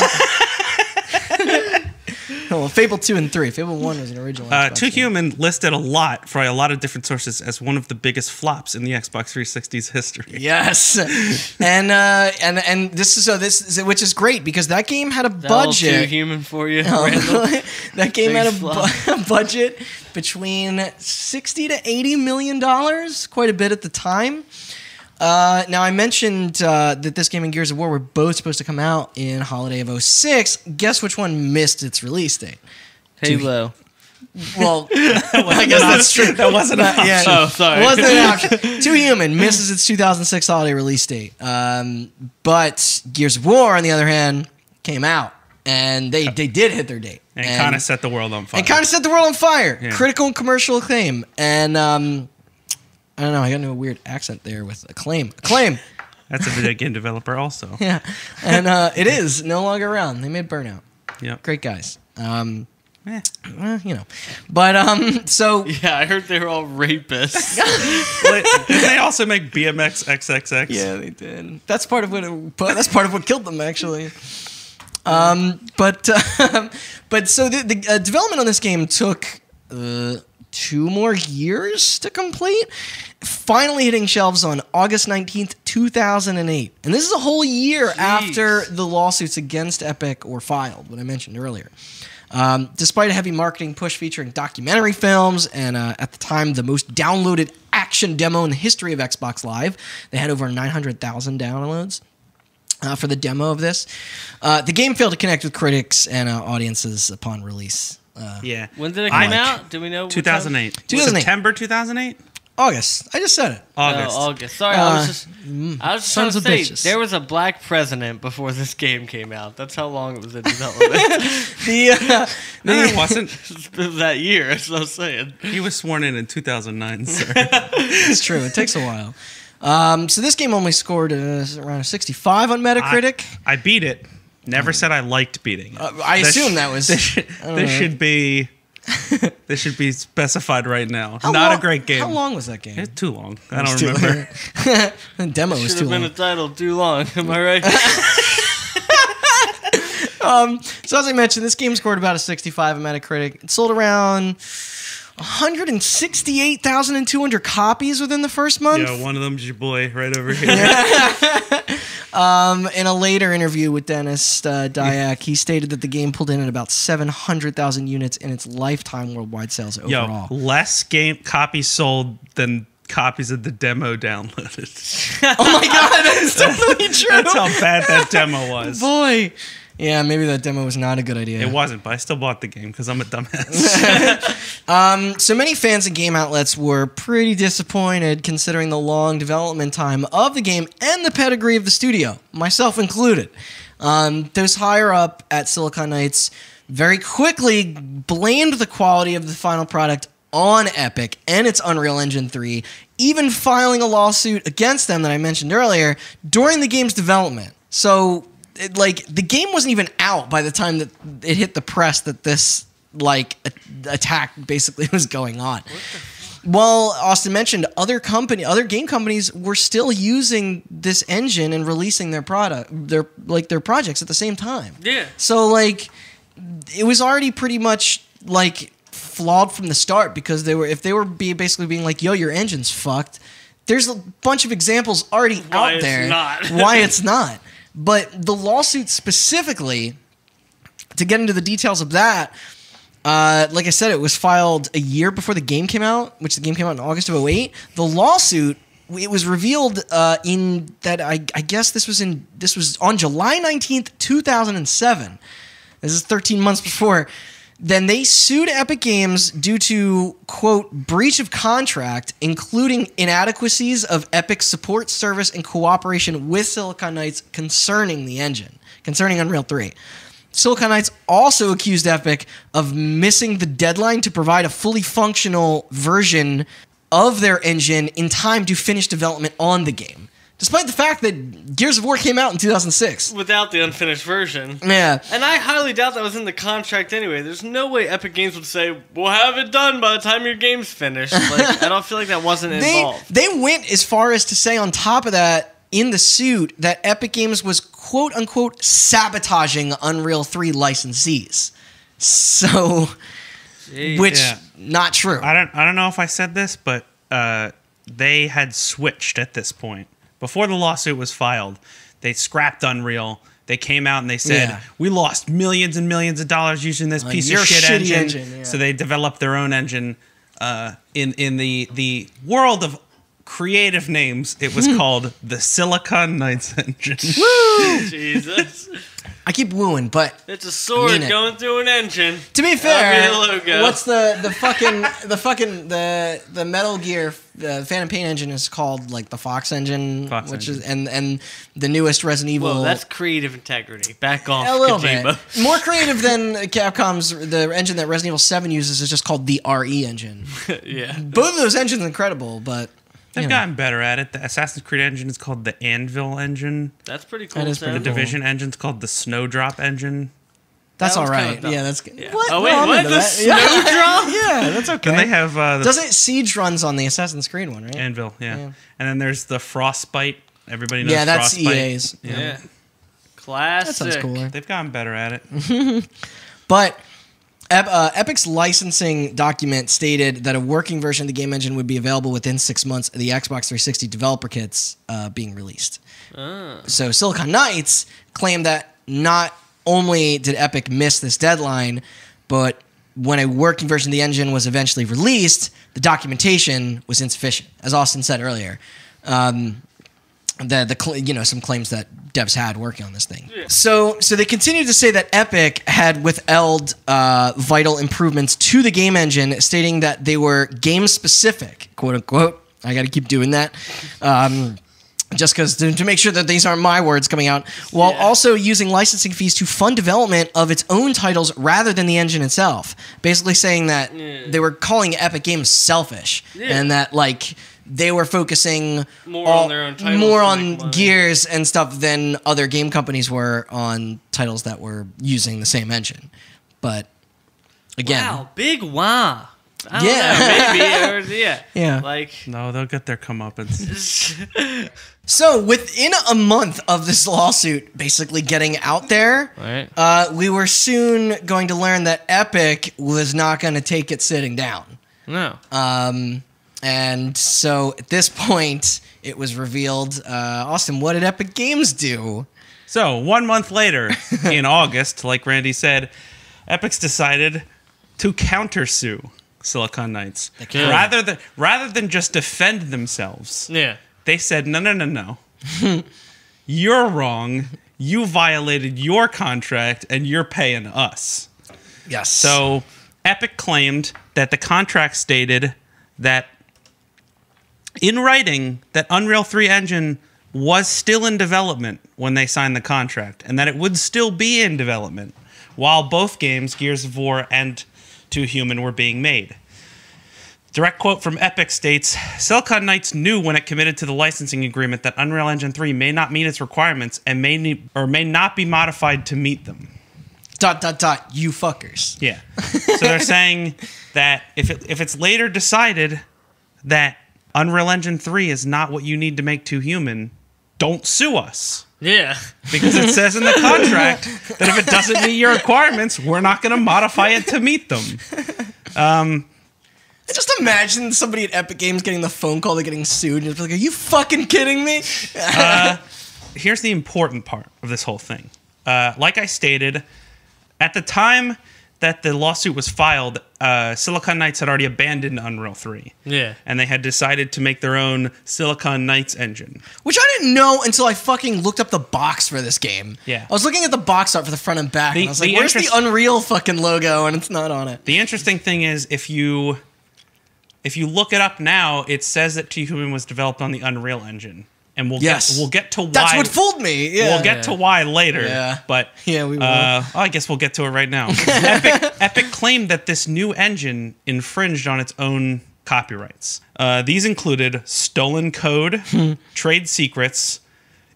Well, Fable 2 and 3. Fable 1 was an original Xbox Too game. Human listed a lot of different sources as one of the biggest flops in the Xbox 360's history. Yes, and this is which is great because that game had a budget. Too Human for you. That game Big had flop. a budget between $60 to $80 million, quite a bit at the time. Now, I mentioned that this game and Gears of War were both supposed to come out in holiday of 06. Guess which one missed its release date? Halo. Well, I guess that's true. That wasn't an option. Yeah, Oh, sorry. wasn't an option. Too Human misses its 2006 holiday release date. But Gears of War, on the other hand, came out. And they did hit their date. And kind of set the world on fire. And kind of set the world on fire. Yeah. Critical and commercial acclaim. And I don't know, I got into a weird accent there with acclaim. Acclaim. That's a video game developer also. Yeah. And it is no longer around. They made Burnout. Yep. Great guys. Eh. You know. But so Yeah, I heard they were all rapists. Didn't they also make BMX XXX? yeah, they did. That's part of what killed them actually. But so the development on this game took 2 more years to complete, finally hitting shelves on August 19th, 2008. And this is a whole year after the lawsuits against Epic were filed, what I mentioned earlier. Despite a heavy marketing push featuring documentary films and at the time the most downloaded action demo in the history of Xbox Live, they had over 900,000 downloads. For the demo of this, the game failed to connect with critics and audiences upon release. Yeah. When did it come out? Do we know? what time? 2008. 2008. September 2008? August. I just said it. August. Oh, August. Sorry, I was just trying sons to of say bitches. there was a black president before this game came out. That's how long it was in development. No, there wasn't. It was that year. That's what I was saying. He was sworn in 2009, sir. It's true. It takes a while. So this game only scored around a 65 on Metacritic. I beat it. Never said I liked beating it. I assume that was. This should be specified right now. How Not long- a great game. How long was that game? It's too long. I don't Too remember. long. The demo was Should too have been long. a title too long. Am I right? So as I mentioned, this game scored about a 65 on Metacritic. It sold around 168,200 copies within the first month. Yeah, one of them's your boy right over here. In a later interview with Dennis Dyack, he stated that the game pulled in at about 700,000 units in its lifetime worldwide sales overall. Yo, less game copies sold than copies of the demo downloaded. Oh my god, that is definitely true. That's how bad that demo was. Boy. Yeah, maybe that demo was not a good idea. It wasn't, but I still bought the game because I'm a dumbass. So many fans and game outlets were pretty disappointed considering the long development time of the game and the pedigree of the studio, myself included. Those higher up at Silicon Knights very quickly blamed the quality of the final product on Epic and its Unreal Engine 3, even filing a lawsuit against them that I mentioned earlier during the game's development. So the game wasn't even out by the time that it hit the press that this attack basically was going on. Well, Austin mentioned other game companies were still using this engine and releasing their projects at the same time. Yeah. So it was already pretty much flawed from the start because if they were basically being like, "Yo, your engine's fucked." There's a bunch of examples already out there why it's not. But the lawsuit specifically, to get into the details of that, like I said, it was filed a year before the game came out, which the game came out in August of 2008. The lawsuit, it was revealed in that I guess this was on July 19th, 2007. This is 13 months before. Then they sued Epic Games due to, quote, breach of contract, including inadequacies of Epic's support service and cooperation with Silicon Knights concerning the engine, concerning Unreal 3. Silicon Knights also accused Epic of missing the deadline to provide a fully functional version of their engine in time to finish development on the game. Despite the fact that Gears of War came out in 2006. Without the unfinished version. Yeah. And I highly doubt that was in the contract anyway. There's no way Epic Games would say, we'll have it done by the time your game's finished. Like, I don't feel like that wasn't involved. They went as far as to say on top of that, in the suit, that Epic Games was quote-unquote sabotaging Unreal 3 licensees. So, which, not true. I don't know if I said this, but they had switched at this point. Before the lawsuit was filed, they scrapped Unreal. They came out and they said, we lost millions and millions of dollars using this piece of shit engine. So they developed their own engine. In the world of creative names, it was called the Silicon Knights engine. Woo! Jesus. I keep wooing, but it's a sword going through an engine. To be fair, logo. What's the Metal Gear Phantom Pain engine is called like the Fox engine, is and the newest Resident Evil. Well, that's creative integrity. Back off, a little Kojima. bit more creative than Capcom's. The engine that Resident Evil 7 uses is just called the RE engine. Yeah, both of those engines are incredible, but. They've gotten better at it. The Assassin's Creed engine is called the Anvil engine. That's pretty cool. That is pretty the Division engine's called the Snowdrop engine. That's all right. Yeah, that's good. Yeah. What? Oh, wait, what? The Snowdrop? Yeah, that's okay. Then they have... Doesn't Siege runs on the Assassin's Creed one, right? Anvil, yeah. And then there's the Frostbite. Everybody knows Frostbite. Yeah, that's EA's. Yeah. Classic. That sounds cooler. They've gotten better at it. But... Epic's licensing document stated that a working version of the game engine would be available within 6 months of the Xbox 360 developer kits being released. So Silicon Knights claimed that not only did Epic miss this deadline, but when a working version of the engine was eventually released, the documentation was insufficient, as Austin said earlier. Some claims that devs had working on this thing. Yeah. So they continued to say that Epic had withheld vital improvements to the game engine, stating that they were game specific, quote unquote. I got to keep doing that. Just because to make sure that these aren't my words coming out, while also using licensing fees to fund development of its own titles rather than the engine itself. Basically saying that they were calling Epic Games selfish and that they were focusing more on their own titles, more on Gears and stuff than other game companies were on titles that were using the same engine. But again, wow, big wow. I don't know, maybe. Yeah. No, they'll get their comeuppance. So within a month of this lawsuit basically getting out there, we were soon going to learn that Epic was not going to take it sitting down. No. And so at this point, it was revealed, Austin, what did Epic Games do? So 1 month later, in August, like Randy said, Epic's decided to countersue Silicon Knights. Rather than just defend themselves. Yeah. They said, no. You're wrong. You violated your contract, and you're paying us. Yes. So Epic claimed that the contract stated that in writing that Unreal 3 engine was still in development when they signed the contract, and that it would still be in development while both games, Gears of War and 2 Human, were being made. Direct quote from Epic states, Silicon Knights knew when it committed to the licensing agreement that Unreal Engine 3 may not meet its requirements and may not be modified to meet them. ... You fuckers. Yeah. So they're saying that if it's later decided that Unreal Engine 3 is not what you need to make 2 Human, don't sue us. Yeah. Because it says in the contract that if it doesn't meet your requirements, we're not going to modify it to meet them. Just imagine somebody at Epic Games getting the phone call, they're getting sued, and it's like, are you fucking kidding me? Here's the important part of this whole thing. Like I stated, at the time that the lawsuit was filed, Silicon Knights had already abandoned Unreal 3. Yeah. And they had decided to make their own Silicon Knights engine. Which I didn't know until I fucking looked up the box for this game. Yeah. I was looking at the box art for the front and back, and I was like, where's the Unreal fucking logo? And it's not on it. The interesting thing is, if you look it up now, it says that 2 Human was developed on the Unreal Engine. And we'll get to why. That's what fooled me. Yeah. We'll get to why later. Yeah. But we will. I guess we'll get to it right now. Epic claimed that this new engine infringed on its own copyrights. These included stolen code, trade secrets,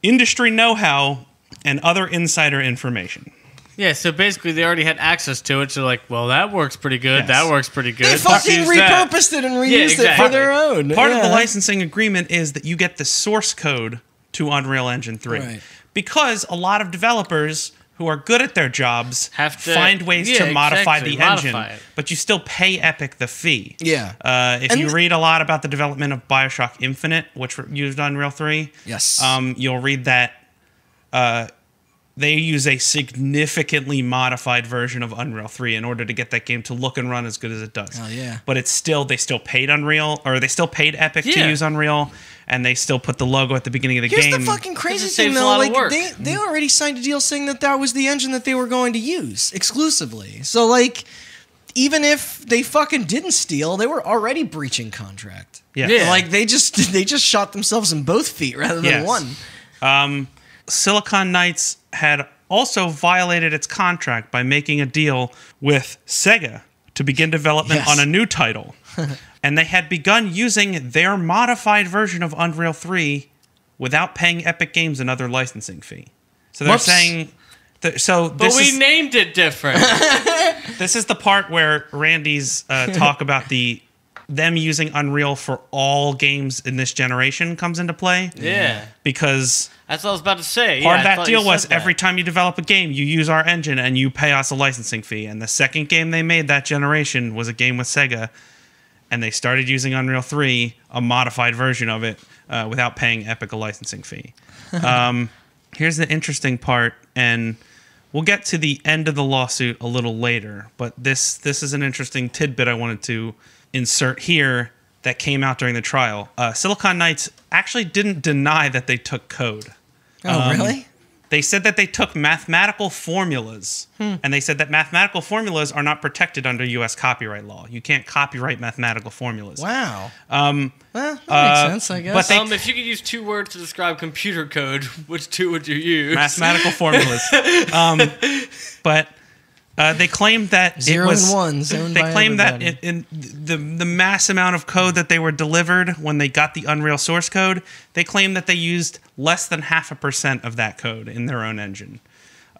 industry know-how, and other insider information. Yeah, so basically they already had access to it. So like, well, that works pretty good. Yes. That works pretty good. They fucking repurposed it and reused it for their own. Part of the licensing agreement is that you get the source code to Unreal Engine 3. Right. Because a lot of developers who are good at their jobs have to find ways to modify the engine, modify it. but you still pay Epic the fee. Yeah. If you read a lot about the development of BioShock Infinite, which used Unreal 3, Yes. You'll read that they use a significantly modified version of Unreal 3 in order to get that game to look and run as good as it does. Oh, yeah. But they still paid Unreal, or they still paid Epic to use Unreal, and they still put the logo at the beginning of the Here's game. the fucking crazy It thing, saves a though. lot of Like, work. they already signed a deal saying that was the engine that they were going to use exclusively. So, like, even if they fucking didn't steal, they were already breaching contract. Yeah. Like, they just shot themselves in both feet rather than one. Silicon Knights had also violated its contract by making a deal with Sega to begin development on a new title. And they had begun using their modified version of Unreal 3 without paying Epic Games another licensing fee. So they're saying... But we named it different. This is the part where Randy's talk about them using Unreal for all games in this generation comes into play. Yeah. Because... That's what I was about to say. Part of that deal was every time you develop a game, you use our engine and you pay us a licensing fee. And the second game they made that generation was a game with Sega, and they started using Unreal 3, a modified version of it, without paying Epic a licensing fee. Here's the interesting part, and we'll get to the end of the lawsuit a little later, but this is an interesting tidbit I wanted to insert here that came out during the trial. Silicon Knights actually didn't deny that they took code. Oh, really? They said that they took mathematical formulas, and they said that mathematical formulas are not protected under U.S. copyright law. You can't copyright mathematical formulas. Wow. Well, that makes sense, I guess. But if you could use 2 words to describe computer code, which 2 would you use? Mathematical formulas. But they claimed that Zero it was... and ones owned They by claimed that everybody. in the mass amount of code that they were delivered when they got the Unreal source code, they claimed that they used less than 0.5% of that code in their own engine.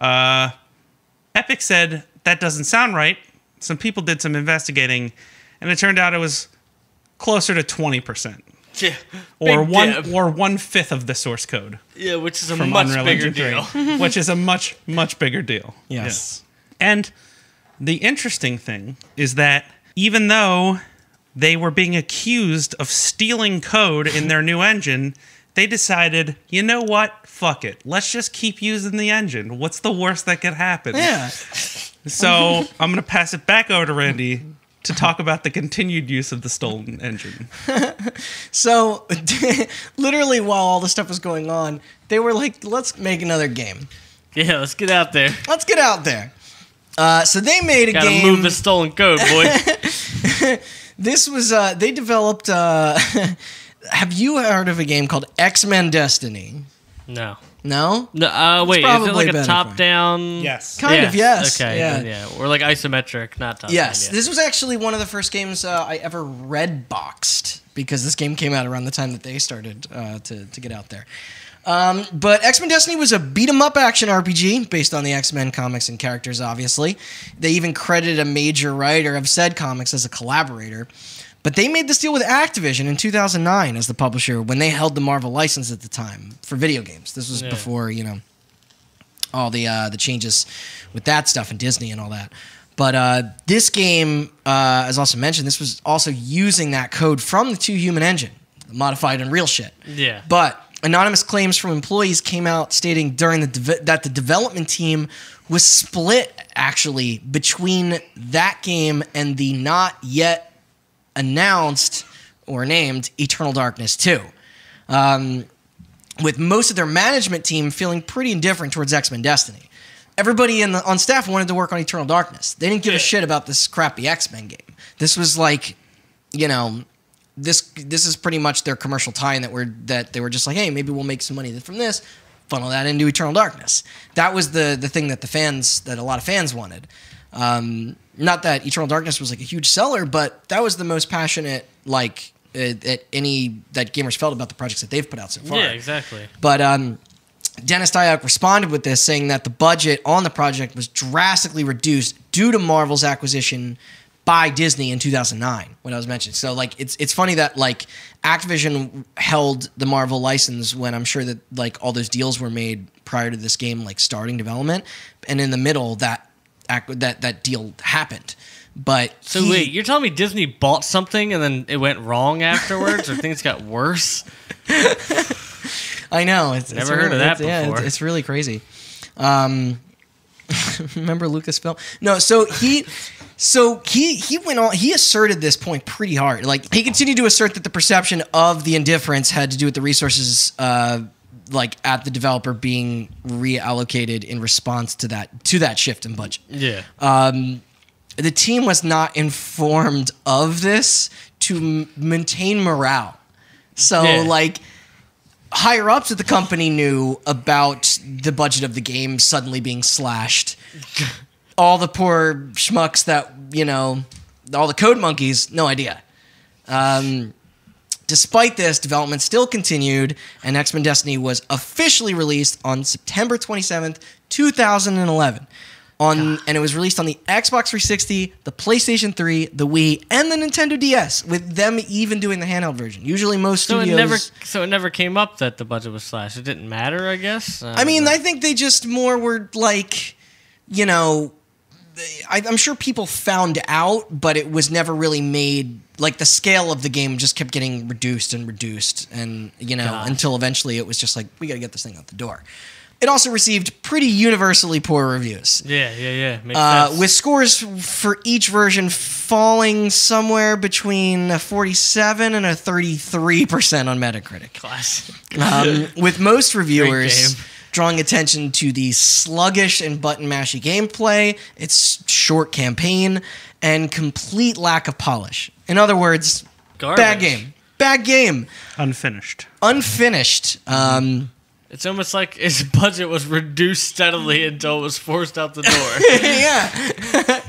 Epic said, that doesn't sound right. Some people did some investigating, and it turned out it was closer to 20%. Yeah. Or Big one dip. or 1/5 of the source code. Yeah, which is a from much Unreal bigger Engine 3, deal. which is a much, much bigger deal. Yes. And the interesting thing is that even though they were being accused of stealing code in their new engine, they decided, you know what? Fuck it. Let's just keep using the engine. What's the worst that could happen? Yeah. So I'm going to pass it back over to Randy to talk about the continued use of the stolen engine. So, literally, while all this stuff was going on, they were like, let's make another game. Yeah, let's get out there. Let's get out there. So they made a Gotta game. move the stolen code, boy. This was, they developed, have you heard of a game called X-Men Destiny? No. No? No, wait, is it probably like a better top-down? Yes. Kind of, yes. Okay, Yeah. then, yeah. Or like isometric, not top-down. Yes, yeah. this was actually one of the first games I ever red boxed because this game came out around the time that they started to get out there. But X-Men Destiny was a beat-em-up action RPG based on the X-Men comics and characters, obviously. They even credited a major writer of said comics as a collaborator. But they made this deal with Activision in 2009 as the publisher when they held the Marvel license at the time for video games. This was before, you know, all the changes with that stuff and Disney and all that. But this game, as also mentioned, this was also using that code from the 2 Human engine, the modified Unreal shit. Yeah. But anonymous claims from employees came out stating during that the development team was split, actually, between that game and the not yet announced or named Eternal Darkness 2. With most of their management team feeling pretty indifferent towards X-Men Destiny. Everybody on staff wanted to work on Eternal Darkness. They didn't give a shit about this crappy X-Men game. This was like, you know, this is pretty much their commercial tie-in that they were just like, hey, maybe we'll make some money from this, funnel that into Eternal Darkness. That was the thing that a lot of fans wanted. not that Eternal Darkness was like a huge seller, but that was the most passionate like that gamers felt about the projects that they've put out so far. Yeah, exactly. But Dennis Dyack responded with this, saying that the budget on the project was drastically reduced due to Marvel's acquisition by Disney in 2009, when I was mentioned. So, like, it's funny that, like, Activision held the Marvel license when I'm sure that, like, all those deals were made prior to this game, like, starting development. And in the middle, that deal happened. But so wait, you're telling me Disney bought something and then it went wrong afterwards, or things got worse? I know. Never heard of that before. Yeah, it's really crazy. Remember Lucasfilm? No, so he went on. He asserted this point pretty hard. Like, he continued to assert that the perception of the indifference had to do with the resources, like, at the developer being reallocated in response to that shift in budget. Yeah. The team was not informed of this to maintain morale. So, like, higher ups at the company knew about the budget of the game suddenly being slashed. All the poor schmucks that, you know, all the code monkeys, no idea. Despite this, development still continued, and X-Men Destiny was officially released on September 27th, 2011. And it was released on the Xbox 360, the PlayStation 3, the Wii, and the Nintendo DS, with them even doing the handheld version. Usually most studios... So it never came up that the budget was slashed. It didn't matter, I guess? I mean, I think they just more were like, you know... I'm sure people found out, but it was never really made... Like, the scale of the game just kept getting reduced, and, you know, until eventually it was just like, we gotta get this thing out the door. It also received pretty universally poor reviews. Yeah. Makes sense. With scores for each version falling somewhere between a 47 and a 33% on Metacritic. Classic. With most reviewers drawing attention to the sluggish and button-mashy gameplay, its short campaign, and complete lack of polish. In other words, garbage. Bad game. Unfinished. It's almost like his budget was reduced steadily until it was forced out the door. Yeah.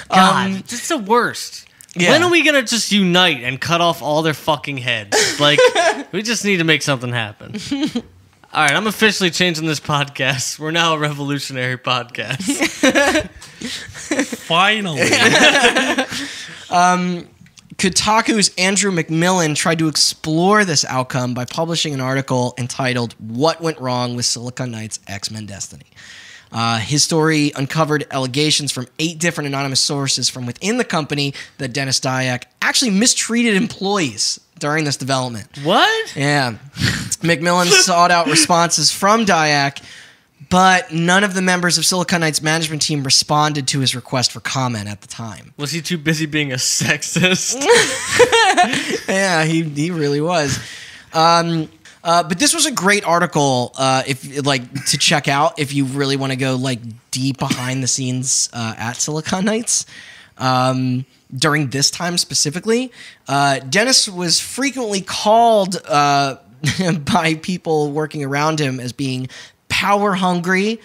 God, it's the worst. Yeah. When are we going to just unite and cut off all their fucking heads? Like, we just need to make something happen. All right, I'm officially changing this podcast. We're now a revolutionary podcast. Finally. Kotaku's Andrew McMillan tried to explore this outcome by publishing an article entitled "What Went Wrong with Silicon Knights X-Men Destiny." His story uncovered allegations from 8 different anonymous sources from within the company that Dennis Dyack actually mistreated employees during this development. What? Yeah. McMillan sought out responses from Dyack, but none of the members of Silicon Knights' management team responded to his request for comment at the time. Was he too busy being a sexist? Yeah, he really was. But this was a great article to check out if you really want to go like deep behind the scenes at Silicon Knights. During this time specifically, Dennis was frequently called by people working around him as being power hungry,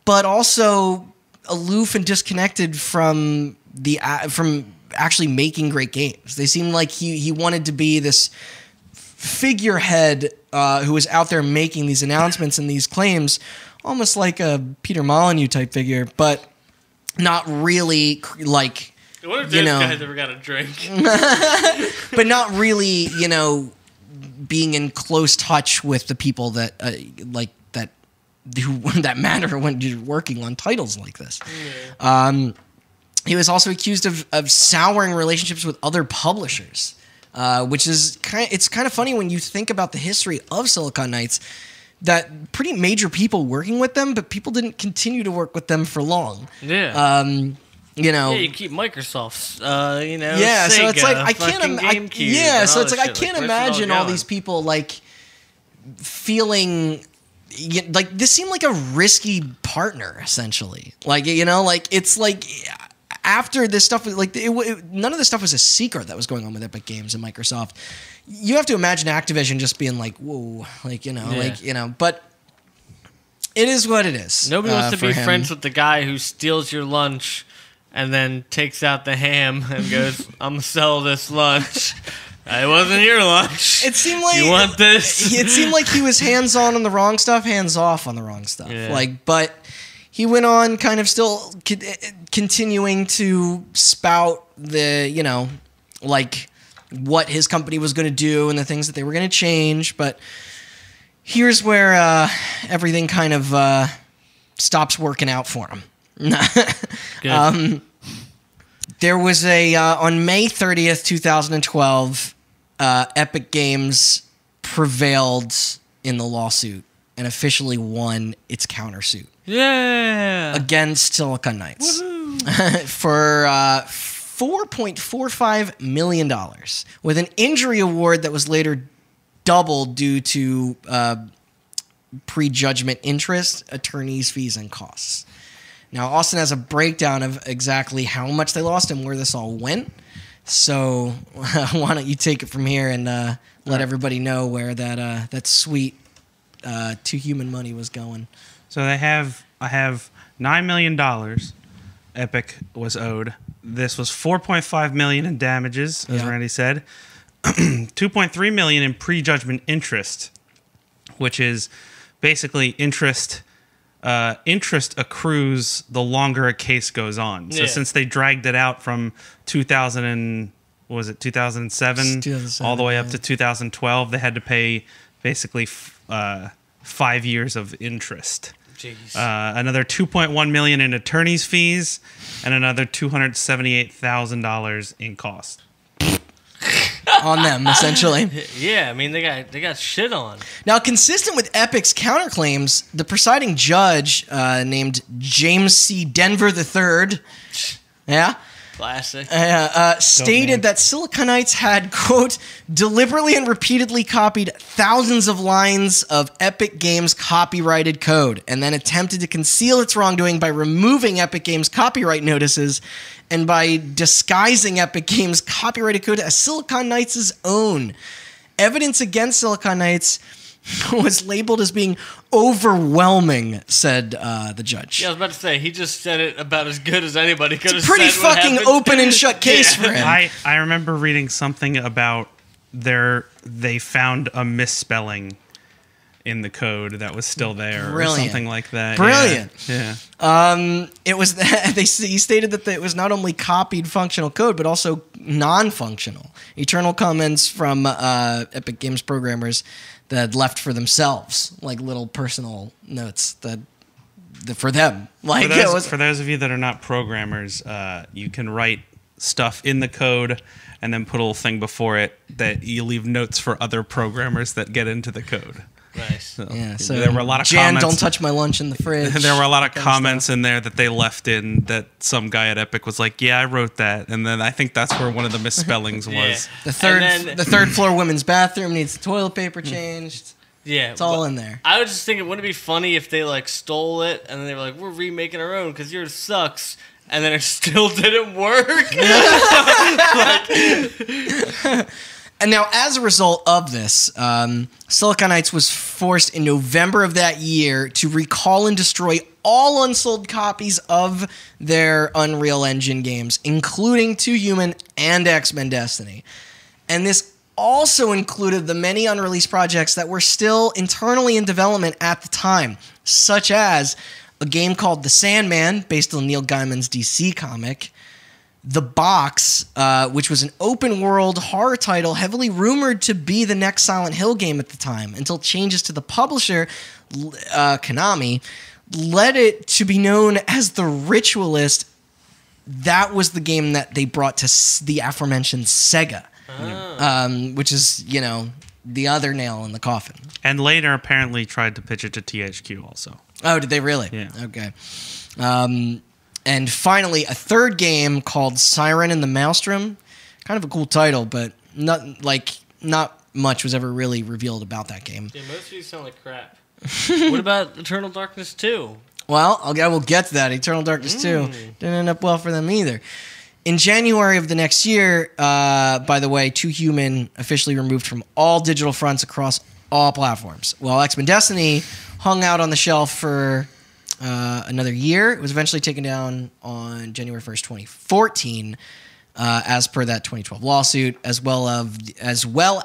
but also aloof and disconnected from actually making great games. They seemed like he wanted to be this figurehead who was out there making these announcements and these claims, almost like a Peter Molyneux type figure, but not really like. What if those guys ever got a drink? But not really, being in close touch with the people that that matter when you're working on titles like this. Yeah. He was also accused of souring relationships with other publishers, which is kind of funny when you think about the history of Silicon Knights. That pretty major people working with them, but people didn't continue to work with them for long. Yeah. You keep Microsoft's, Yeah, Sega, so it's like I can't I can't imagine all these people like feeling like this seemed like a risky partner essentially. Like it's like after this stuff like none of this stuff was a secret that was going on with Epic Games and Microsoft. You have to imagine Activision just being like, whoa, but it is what it is. Nobody wants to be friends with the guy who steals your lunch and then takes out the ham and goes, "I'm gonna sell this lunch." It wasn't your lunch. It seemed like you want this. It seemed like he was hands on the wrong stuff, hands off on the wrong stuff. Yeah. But he went on, kind of still continuing to spout the what his company was going to do and the things that they were going to change. But here's where everything kind of stops working out for him. Good. There was on May 30th, 2012, Epic Games prevailed in the lawsuit and officially won its countersuit. Yeah. Against Silicon Knights for $4.45 million, with an injury award that was later doubled due to prejudgment interest, attorneys' fees, and costs. Now, Austin has a breakdown of exactly how much they lost and where this all went. So why don't you take it from here and let everybody know where that sweet Two Human money was going. So I have $9 million Epic was owed. This was $4.5 million in damages, as Randy said. $2.3 million in prejudgment interest, which is basically interest. Interest accrues the longer a case goes on. So since they dragged it out from 2007 all the way up to 2012, they had to pay basically 5 years of interest. Another $2.1 million in attorney's fees and another $278,000 in cost. On them, essentially. Yeah, I mean they got shit on. Now, consistent with Epic's counterclaims, the presiding judge, named James C. Denver III, Classic. Stated that Silicon Knights had, quote, deliberately and repeatedly copied thousands of lines of Epic Games copyrighted code, and then attempted to conceal its wrongdoing by removing Epic Games copyright notices and by disguising Epic Games copyrighted code as Silicon Knights' own. Evidence against Silicon Knights was labeled as being overwhelming, said the judge. Yeah, I was about to say, he just said it about as good as anybody could have said. Pretty fucking open and shut case for him. I remember reading something about they found a misspelling in the code that was still there. Brilliant. Or something like that. Brilliant. Yeah. It was he stated that it was not only copied functional code but also non-functional. Eternal comments from Epic Games programmers that left for themselves, like little personal notes for them. Like for those of you that are not programmers, you can write stuff in the code and then put a little thing before it that you leave notes for other programmers that get into the code. Nice. So there were a lot of Jan, comments. don't touch my lunch in the fridge. There were a lot of comments in there that they left in that some guy at Epic was like, "Yeah, I wrote that," and then I think that's where one of the misspellings was. The third floor women's bathroom needs the toilet paper changed. Yeah, it's all in there. I was just thinking, wouldn't it be funny if they like stole it and then they were like, "We're remaking our own because yours sucks," and then it still didn't work. And now, as a result of this, Silicon Knights was forced in November of that year to recall and destroy all unsold copies of their Unreal Engine games, including Two Human and X-Men Destiny. And this also included the many unreleased projects that were still internally in development at the time, such as a game called The Sandman, based on Neil Gaiman's DC comic, The Box, which was an open-world horror title heavily rumored to be the next Silent Hill game at the time, until changes to the publisher, Konami, led it to be known as The Ritualist. That was the game that they brought to the aforementioned Sega, which is, the other nail in the coffin. And later apparently tried to pitch it to THQ also. Oh, did they really? Yeah. Okay. And finally, a third game called Siren and the Maelstrom. Kind of a cool title, but not much was ever really revealed about that game. Yeah, most of these sound like crap. What about Eternal Darkness 2? Well, I will get to that. Eternal Darkness 2 didn't end up well for them either. In January of the next year, by the way, Two Human officially removed from all digital fronts across all platforms. While X-Men Destiny hung out on the shelf for another year. It was eventually taken down on January 1st, 2014, as per that 2012 lawsuit, as well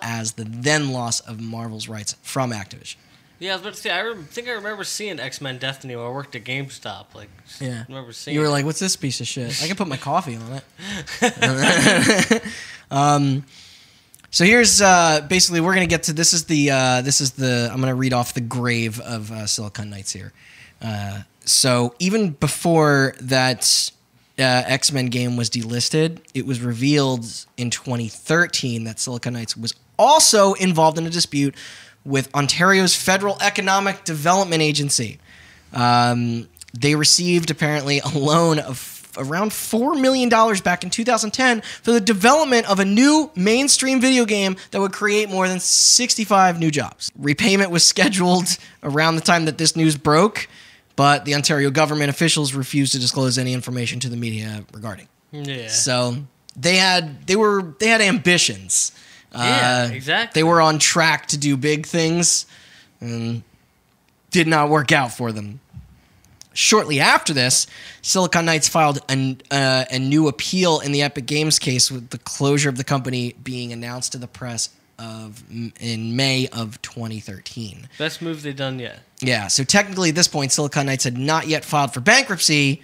as the then loss of Marvel's rights from Activision. Yeah, I was about to say, I think I remember seeing X-Men Destiny when I worked at GameStop. Like, Yeah. I remember seeing You were it. like, what's this piece of shit? I can put my coffee on it. So here's basically we're gonna get to this is the I'm gonna read off the grave of Silicon Knights here. So even before that X-Men game was delisted, it was revealed in 2013 that Silicon Knights was also involved in a dispute with Ontario's Federal Economic Development Agency. They received apparently a loan of around $4 million back in 2010 for the development of a new mainstream video game that would create more than 65 new jobs. Repayment was scheduled around the time that this news broke, but the Ontario government officials refused to disclose any information to the media regarding. Yeah. So they had ambitions. Yeah, exactly. They were on track to do big things, and did not work out for them. Shortly after this, Silicon Knights filed a new appeal in the Epic Games case, with the closure of the company being announced to the press in May of 2013. Best move they've done yet. Yeah, so technically at this point, Silicon Knights had not yet filed for bankruptcy,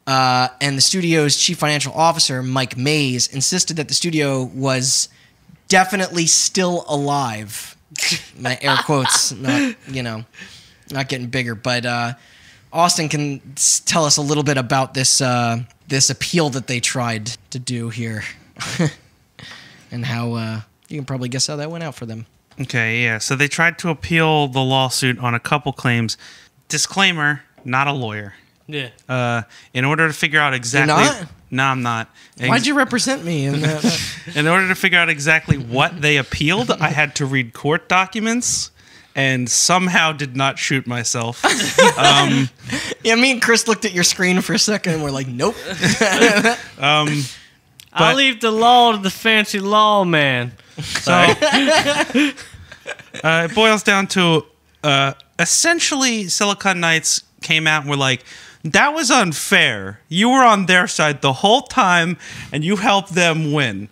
and the studio's chief financial officer, Mike Mays, insisted that the studio was definitely still alive. My air quotes, not getting bigger, but Austin can tell us a little bit about this appeal that they tried to do here, and how you can probably guess how that went out for them. Okay, yeah. So they tried to appeal the lawsuit on a couple claims. Disclaimer: not a lawyer. Yeah. In order to figure out exactly. You're not? No, I'm not. Why'd you represent me in that? In order to figure out exactly what they appealed, I had to read court documents, and somehow did not shoot myself. Yeah, me and Chris looked at your screen for a second, and we're like, nope. I'll leave the law to the fancy lawman. So it boils down to essentially Silicon Knights came out and were like, that was unfair. You were on their side the whole time, and you helped them win.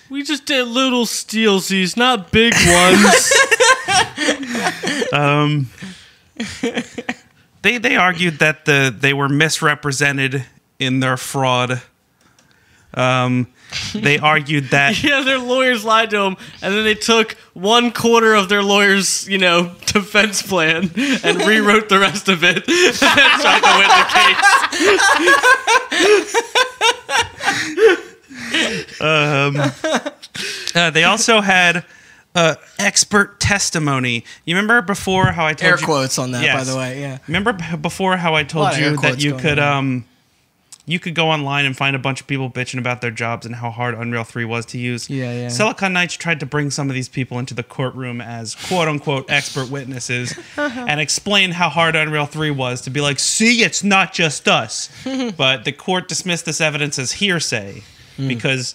We just did little stealsies, not big ones. They argued that they were misrepresented in their fraud. They argued that Yeah, their lawyers lied to them, and then they took 1/4 of their lawyer's, defense plan and rewrote the rest of it and tried to win the case. they also had expert testimony. You remember before how I told Air you? quotes on that, Yes. by the way. Yeah. Remember before how I A lot told of air you quotes that you going could on. you could go online and find a bunch of people bitching about their jobs and how hard Unreal 3 was to use. Yeah. Silicon Knights tried to bring some of these people into the courtroom as quote-unquote expert witnesses and explain how hard Unreal 3 was, to be like, see, it's not just us. But the court dismissed this evidence as hearsay because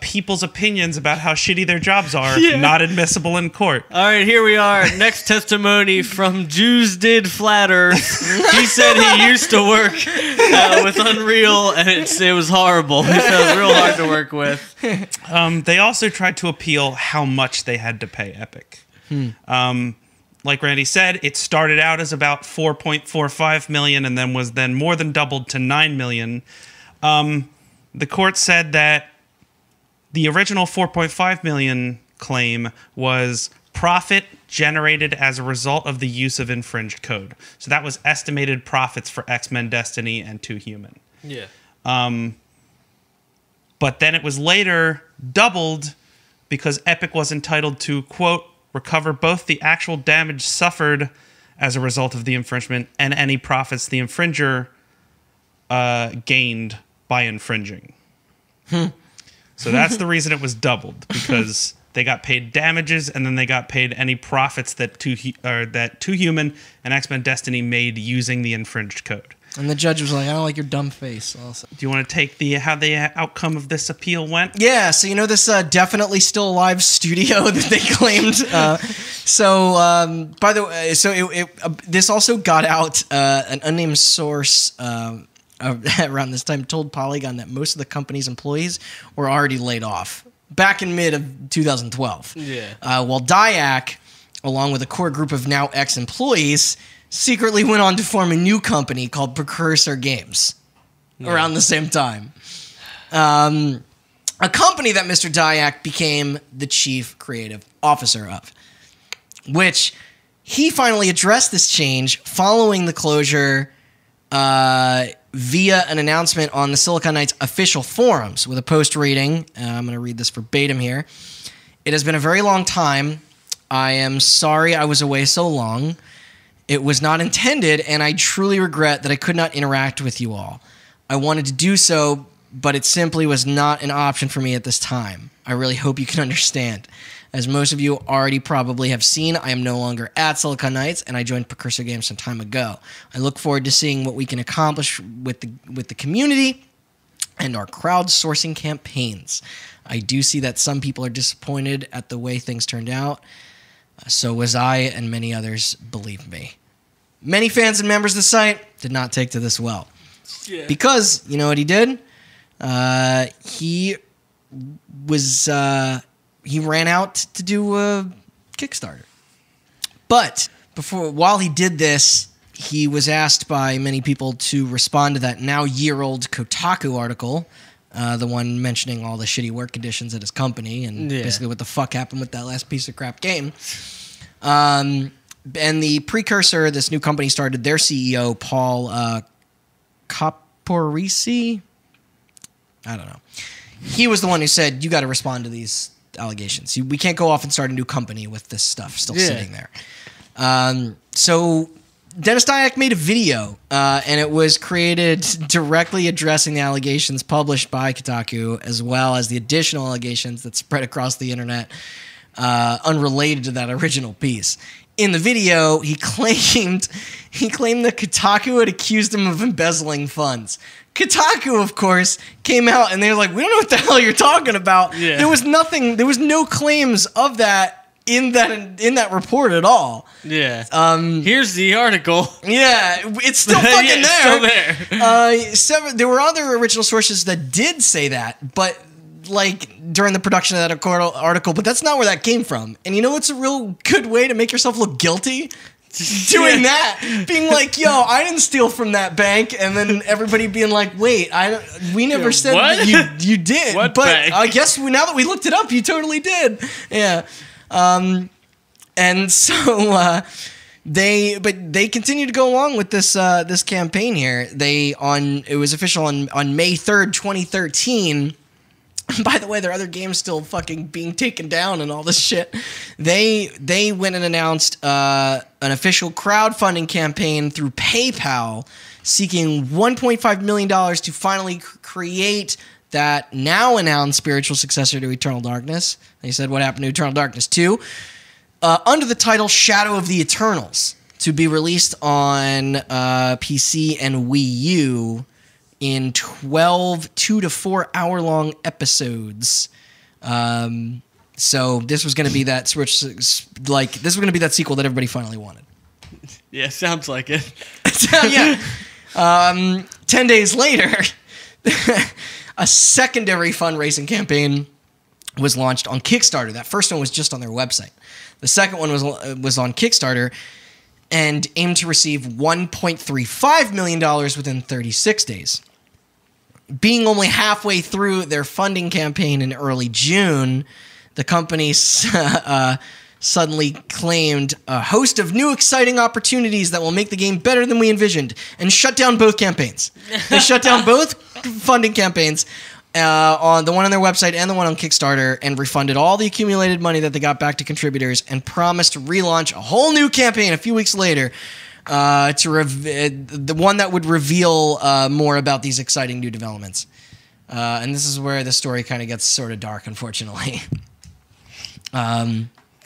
people's opinions about how shitty their jobs are not admissible in court. All right, here we are. Next testimony from Jews Did Flat Earth. He said he used to work with Unreal, and it was horrible. He said it was real hard to work with. They also tried to appeal how much they had to pay Epic. Like Randy said, it started out as about $4.45 million and then was more than doubled to $9 million. The court said that the original $4.5 million claim was profit generated as a result of the use of infringed code. So that was estimated profits for X-Men Destiny and 2 Human. Yeah. But then it was later doubled because Epic was entitled to, quote, recover both the actual damage suffered as a result of the infringement and any profits the infringer gained by infringing. So that's the reason it was doubled, because they got paid damages and then they got paid any profits that 2 Human and X-Men Destiny made using the infringed code. And the judge was like, I don't like your dumb face. Also. Do you want to take how the outcome of this appeal went? Yeah, so you know this definitely still alive studio that they claimed. By the way, this also got out. An unnamed source around this time told Polygon that most of the company's employees were already laid off back in mid of 2012. Yeah. While Dyack, along with a core group of now ex-employees, secretly went on to form a new company called Precursor Games around the same time. A company that Mr. Dyack became the chief creative officer of, which he finally addressed this change following the closure via an announcement on the Silicon Knights official forums with a post reading. I'm going to read this verbatim here. It has been a very long time. I am sorry I was away so long. It was not intended, and I truly regret that I could not interact with you all. I wanted to do so, but it simply was not an option for me at this time. I really hope you can understand. As most of you already probably have seen, I am no longer at Silicon Knights, and I joined Precursor Games some time ago. I look forward to seeing what we can accomplish with the community and our crowdsourcing campaigns. I do see that some people are disappointed at the way things turned out. So was I, and many others, believe me. Many fans and members of the site did not take to this well. Yeah. Because, you know what he did? He ran out to do a Kickstarter. But while he did this, he was asked by many people to respond to that now year-old Kotaku article, the one mentioning all the shitty work conditions at his company and basically what the fuck happened with that last piece of crap game. And the Precursor, this new company started, their CEO, Paul Caporisi, I don't know. He was the one who said, you got to respond to these allegations. We can't go off and start a new company with this stuff still sitting there. So Dennis Dyack made a video, and it was created directly addressing the allegations published by Kotaku, as well as the additional allegations that spread across the internet, unrelated to that original piece. In the video, he claimed that Kotaku had accused him of embezzling funds. Kotaku, of course, came out and they were like, we don't know what the hell you're talking about. Yeah. There was no claims of that in that report at all. Yeah. Here's the article. Yeah, it's still fucking there. It's still there. There were other original sources that did say that, but like during the production of that article, but that's not where that came from. And you know what's a real good way to make yourself look guilty? Doing that, being like, "Yo, I didn't steal from that bank," and then everybody being like, "Wait, we never said that you did." What but bank? I guess now that we looked it up, you totally did. Yeah, and so they continue to go along with this this campaign here. It was official on May 3rd, 2013. By the way, there are other games still fucking being taken down and all this shit. They went and announced an official crowdfunding campaign through PayPal, seeking $1.5 million to finally create that now announced spiritual successor to Eternal Darkness. They said what happened to Eternal Darkness 2, under the title Shadow of the Eternals, to be released on PC and Wii U in 12 2 to 4 hour long episodes. So this was going to be that sequel that everybody finally wanted. Yeah, sounds like it. Yeah. 10 days later, a secondary fundraising campaign was launched on Kickstarter. That first one was just on their website. The second one was on Kickstarter and aimed to receive $1.35 million within 36 days. Being only halfway through their funding campaign in early June, the company suddenly claimed a host of new exciting opportunities that will make the game better than we envisioned, and shut down both campaigns. They shut down both funding campaigns, on the one on their website and the one on Kickstarter, and refunded all the accumulated money that they got back to contributors, and promised to relaunch a whole new campaign a few weeks later, the one that would reveal more about these exciting new developments. And this is where the story kind of gets sort of dark, unfortunately.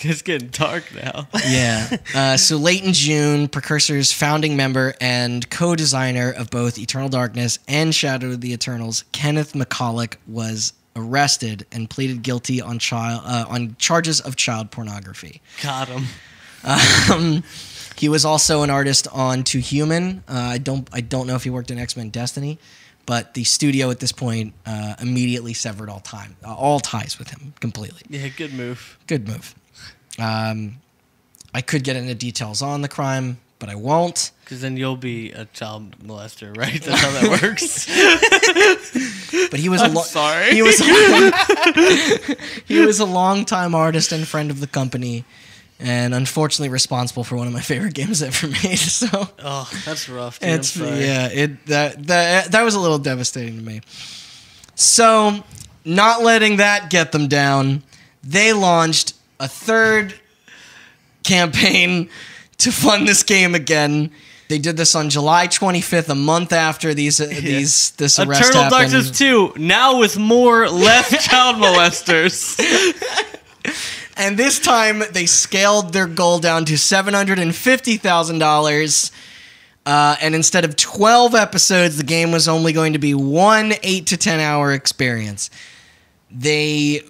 It's getting dark now. Yeah. So late in June, Precursor's founding member and co-designer of both Eternal Darkness and Shadow of the Eternals, Kenneth McCulloch, was arrested and pleaded guilty on charges of child pornography. Got him. He was also an artist on Too Human. I don't know if he worked in X-Men Destiny, but the studio at this point immediately severed all ties with him completely. Yeah, good move. Good move. I could get into details on the crime, but I won't. Because then you'll be a child molester, right? That's how that works. But he was sorry. He was a longtime artist and friend of the company, and unfortunately responsible for one of my favorite games ever made. So, oh, that's rough. Dude. I'm sorry. Yeah, that was a little devastating to me. So, not letting that get them down, they launched a third campaign to fund this game again. They did this on July 25th, a month after this arrest Eternal happened. Darkness 2, now with less child molesters. And this time, they scaled their goal down to $750,000. And instead of 12 episodes, the game was only going to be one 8 to 10 hour experience. They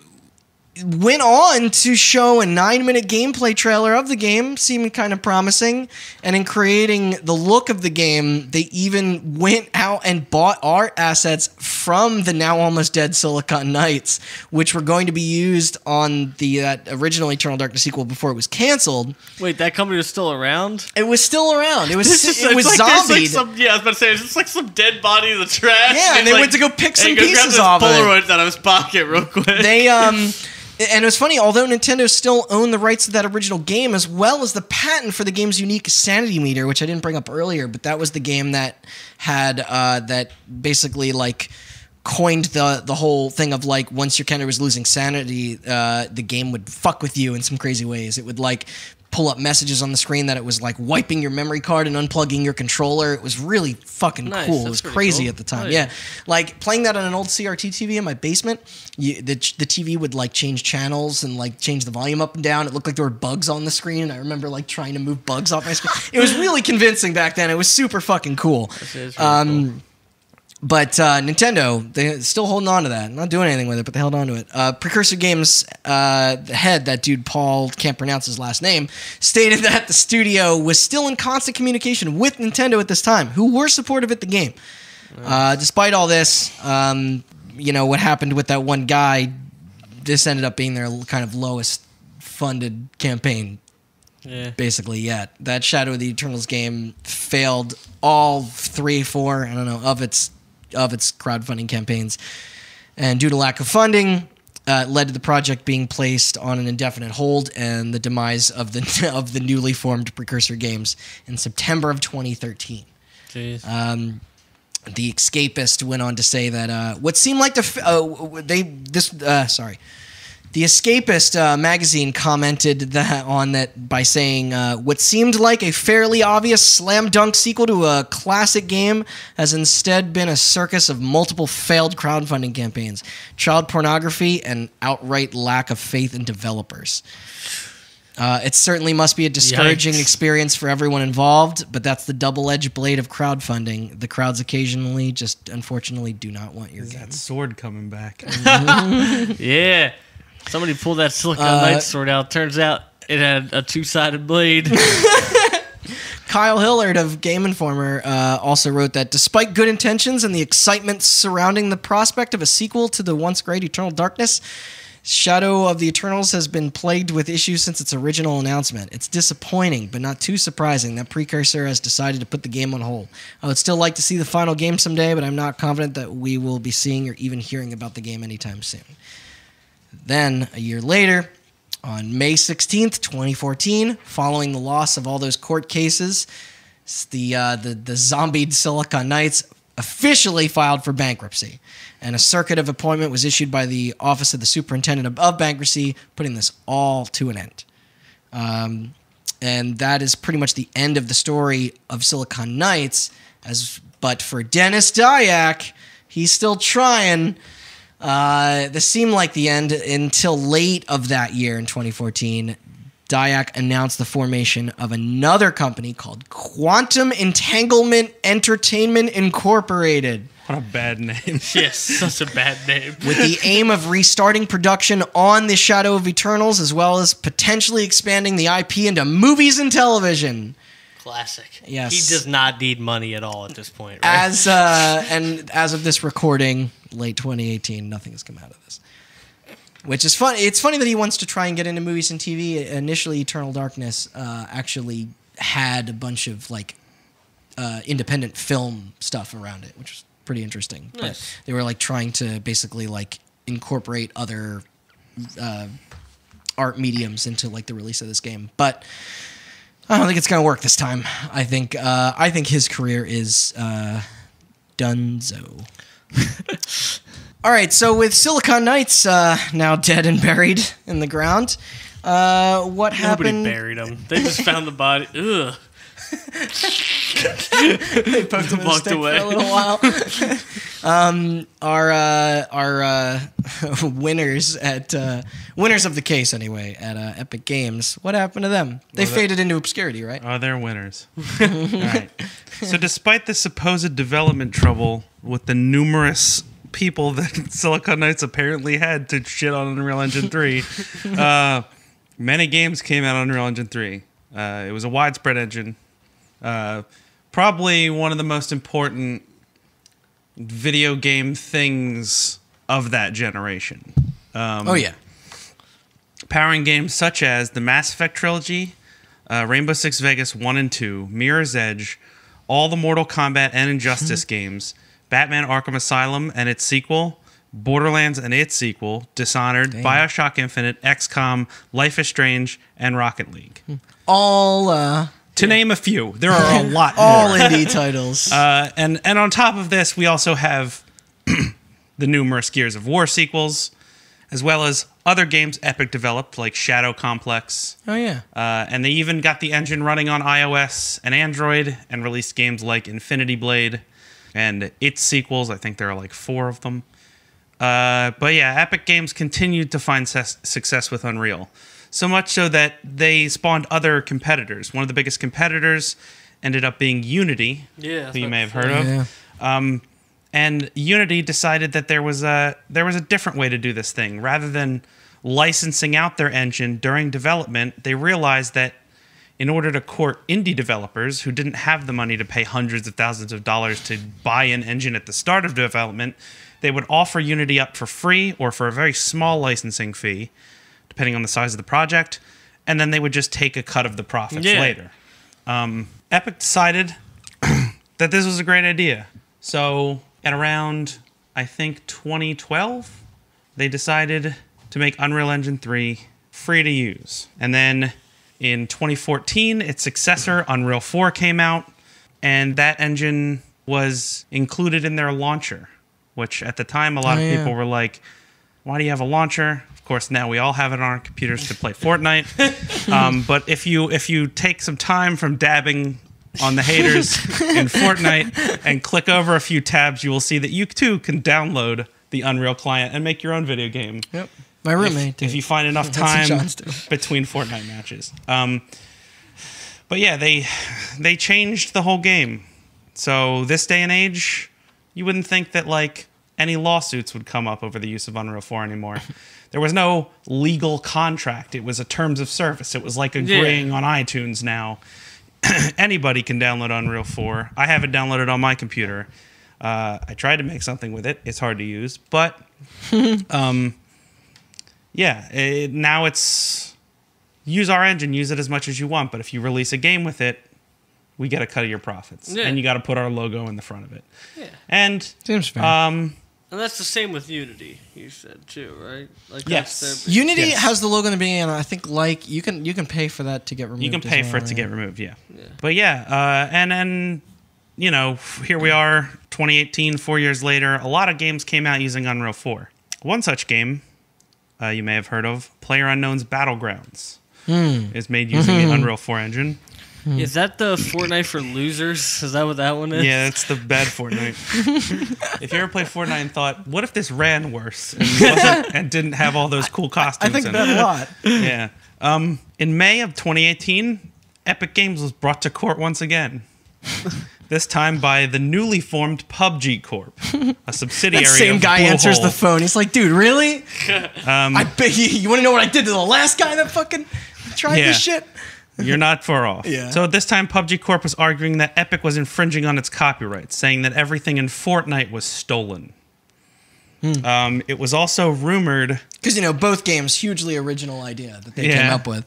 went on to show a 9-minute gameplay trailer of the game, seeming kind of promising. And in creating the look of the game, they even went out and bought art assets from the now almost dead Silicon Knights, which were going to be used on that original Eternal Darkness sequel before it was canceled. Wait, that company was still around? It was still around. It was zombied. I was about to say, it's just like some dead body in the trash. Yeah, and they went to go pick some pieces off of it. Polaroids out of his pocket real quick. And it was funny, although Nintendo still owned the rights to that original game, as well as the patent for the game's unique sanity meter, which I didn't bring up earlier, but that was the game that had, that basically, like, coined the whole thing of, like, once your character was losing sanity, the game would fuck with you in some crazy ways. It would, like, pull up messages on the screen that it was, like, wiping your memory card and unplugging your controller. It was really fucking cool. It was crazy at the time. Oh, yeah. Like, playing that on an old CRT TV in my basement, the TV would, like, change channels and, like, change the volume up and down. It looked like there were bugs on the screen, and I remember, like, trying to move bugs off my screen. It was really convincing back then. It was super fucking cool. This is really cool. But Nintendo, they're still holding on to that. Not doing anything with it, but they held on to it. Precursor Games, the head, that dude Paul, can't pronounce his last name, stated that the studio was still in constant communication with Nintendo at this time, who were supportive of the game. Despite all this, what happened with that one guy, this ended up being their kind of lowest funded campaign. Yeah. Basically yet. That Shadow of the Eternals game failed all 3, 4, I don't know, of its crowdfunding campaigns. And due to lack of funding, led to the project being placed on an indefinite hold and the demise of the newly formed Precursor Games in September of 2013. Jeez. The Escapist went on to say that what seemed like The Escapist magazine commented on that by saying, what seemed like a fairly obvious slam dunk sequel to a classic game has instead been a circus of multiple failed crowdfunding campaigns, child pornography, and outright lack of faith in developers. It certainly must be a discouraging experience for everyone involved, but that's the double-edged blade of crowdfunding. The crowds occasionally just, unfortunately, do not want your game. That sword coming back. Yeah. Somebody pulled that Silicon Knights sword out. Turns out it had a two-sided blade. Kyle Hillard of Game Informer also wrote that despite good intentions and the excitement surrounding the prospect of a sequel to the once great Eternal Darkness, Shadow of the Eternals has been plagued with issues since its original announcement. It's disappointing, but not too surprising that Precursor has decided to put the game on hold. I would still like to see the final game someday, but I'm not confident that we will be seeing or even hearing about the game anytime soon. Then, a year later, on May 16th, 2014, following the loss of all those court cases, the zombied Silicon Knights officially filed for bankruptcy, and a circuit of appointment was issued by the Office of the Superintendent of Bankruptcy, putting this all to an end. And that is pretty much the end of the story of Silicon Knights. But for Dennis Dyack, he's still trying. This seemed like the end until late of that year in 2014. Dyack announced the formation of another company called Quantum Entanglement Entertainment Incorporated. What a bad name. Yes, such a bad name. With the aim of restarting production on the Shadow of Eternals, as well as potentially expanding the IP into movies and television. Classic. Yes. He does not need money at all at this point, right? As of this recording, late 2018, nothing has come out of this. Which is funny. It's funny that he wants to try and get into movies and TV. Initially, Eternal Darkness actually had a bunch of like independent film stuff around it, which was pretty interesting. Nice. But they were like trying to basically like incorporate other art mediums into like the release of this game. But I don't think it's gonna work this time. I think his career is donezo. All right, so with Silicon Knights now dead and buried in the ground, what happened? Nobody buried him. They just found the body. Ugh. They poked him with a Walked stick away. for a little while. Our winners at winners of the case anyway at Epic Games. What happened to them? They faded into obscurity, right? Oh, they're winners. All right. So despite the supposed development trouble with the numerous people that Silicon Knights apparently had to shit on Unreal Engine 3, many games came out on Unreal Engine 3. It was a widespread engine. Probably one of the most important video game things of that generation. Oh, yeah. Powering games such as the Mass Effect trilogy, Rainbow Six Vegas 1 and 2, Mirror's Edge, all the Mortal Kombat and Injustice games, Batman Arkham Asylum and its sequel, Borderlands and its sequel, Dishonored, Bioshock Infinite, XCOM, Life is Strange, and Rocket League. All To name a few. There are a lot more. all indie titles. And on top of this, we also have the numerous Gears of War sequels, as well as other games Epic developed, like Shadow Complex. Oh, yeah. And they even got the engine running on iOS and Android and released games like Infinity Blade and its sequels. I think there are like 4 of them. But yeah, Epic Games continued to find success with Unreal. So much so that they spawned other competitors. One of the biggest competitors ended up being Unity, Yeah, who you may have heard of. Yeah. And Unity decided that there was a different way to do this thing. Rather than licensing out their engine during development, they realized that in order to court indie developers who didn't have the money to pay hundreds of thousands of dollars to buy an engine at the start of development, they would offer Unity up for free or for a very small licensing fee, depending on the size of the project, and then they would just take a cut of the profits later. Epic decided that this was a great idea. So at around, I think, 2012, they decided to make Unreal Engine 3 free to use. And then in 2014, its successor, Unreal 4, came out, and that engine was included in their launcher, which at the time a lot of people were like, why do you have a launcher? Of course, now we all have it on our computers to play Fortnite. But if you take some time from dabbing on the haters in Fortnite and click over a few tabs, you will see that you too can download the Unreal client and make your own video game. Yep. My roommate. If you find enough time between Fortnite matches. But yeah, they changed the whole game. So this day and age, you wouldn't think that like any lawsuits would come up over the use of Unreal 4 anymore. There was no legal contract. It was a terms of service. It was like agreeing on iTunes now. Anybody can download Unreal 4. I have it downloaded on my computer. I tried to make something with it. It's hard to use. But yeah, now it's use our engine, use it as much as you want. But if you release a game with it, we get a cut of your profits. Yeah. And you got to put our logo in the front of it. Yeah. And seems fair. And that's the same with Unity, you said too, right? Like yes. Unity has the logo in the beginning, and I think like you can pay for that to get removed. You can pay for it to get removed, yeah. But yeah, and you know, here we are, 2018, 4 years later. A lot of games came out using Unreal 4. One such game you may have heard of, PlayerUnknown's Battlegrounds, is made using the Unreal 4 engine. Is that the Fortnite for losers? Is that what that one is? Yeah, that's the bad Fortnite. If you ever played Fortnite and thought, what if this ran worse and didn't have all those cool costumes I think in that it? a lot. Yeah. In May of 2018, Epic Games was brought to court once again. This time by the newly formed PUBG Corp, a subsidiary That same of guy answers Bluehole. the phone. He's like, dude, really? I bet you want to know what I did to the last guy that fucking tried Yeah. this shit? You're not far off. Yeah. So at this time, PUBG Corp was arguing that Epic was infringing on its copyrights, saying that everything in Fortnite was stolen. It was also rumored... Because, both games, hugely original idea that they Yeah. came up with.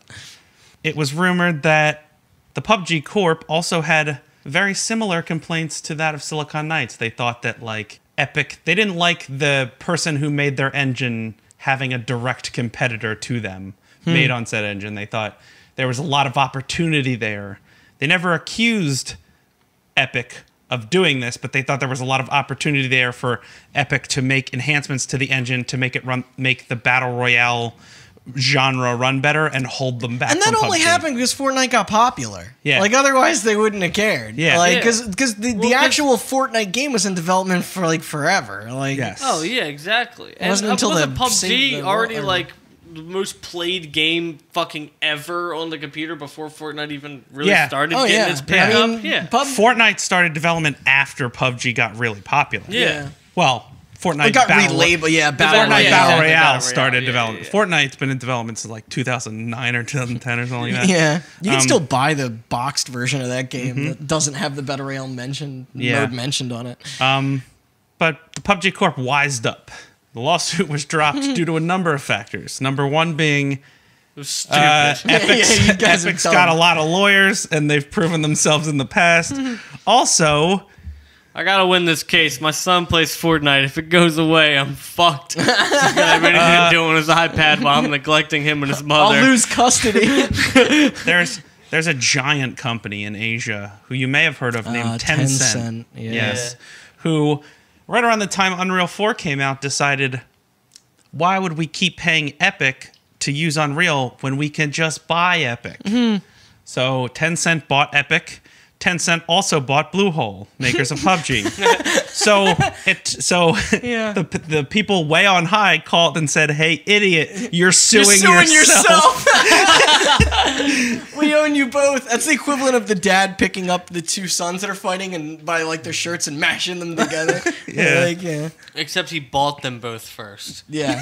It was rumored that the PUBG Corp also had very similar complaints to that of Silicon Knights. They thought that, like, Epic... They didn't like the person who made their engine having a direct competitor to them made on said engine. They thought there was a lot of opportunity there. They never accused Epic of doing this, but they thought there was a lot of opportunity there for Epic to make enhancements to the engine to make it make the battle royale genre run better and hold them back. And that from only PUBG. happened because Fortnite got popular. Yeah. Like, otherwise they wouldn't have cared. Yeah. Like, Yeah. because the actual Fortnite game was in development for, like, forever. Like, Yes. Oh yeah, exactly. And wasn't until wasn't the PUBG already or- like the most played game fucking ever on the computer before Fortnite even really Yeah. started Oh, getting yeah. its pick I mean, up? Yeah. Fortnite started development after PUBG got really popular. Yeah. Well, Fortnite It got Battle relabeled, yeah, Fortnite Battle Yeah, Battle Royale. exactly. Royale Battle started Royale, yeah, development. yeah. Fortnite's been in development since like 2009 or 2010 or something like that. Yeah. You can still buy the boxed version of that game that doesn't have the Battle Royale Yeah. mode mentioned on it. But the PUBG Corp wised up. The lawsuit was dropped due to a number of factors. Number one being It was stupid. Epic's, you guys are Epic's dumb. got a lot of lawyers, and they've proven themselves in the past. Also, I gotta win this case. My son plays Fortnite. If it goes away, I'm fucked. He's gonna have anything to do on his iPad while I'm neglecting him and his mother. I'll lose custody. there's a giant company in Asia who you may have heard of named Tencent. Tencent, yeah. Yes. Who, right around the time Unreal 4 came out, decided, why would we keep paying Epic to use Unreal when we can just buy Epic? So Tencent bought Epic. Tencent also bought Bluehole, makers of PUBG. Yeah. The people way on high called and said, "Hey, idiot, you're suing, yourself. We own you both. That's the equivalent of the dad picking up the two sons that are fighting and by like their shirts and mashing them together. Yeah. Yeah. Except he bought them both first. Yeah.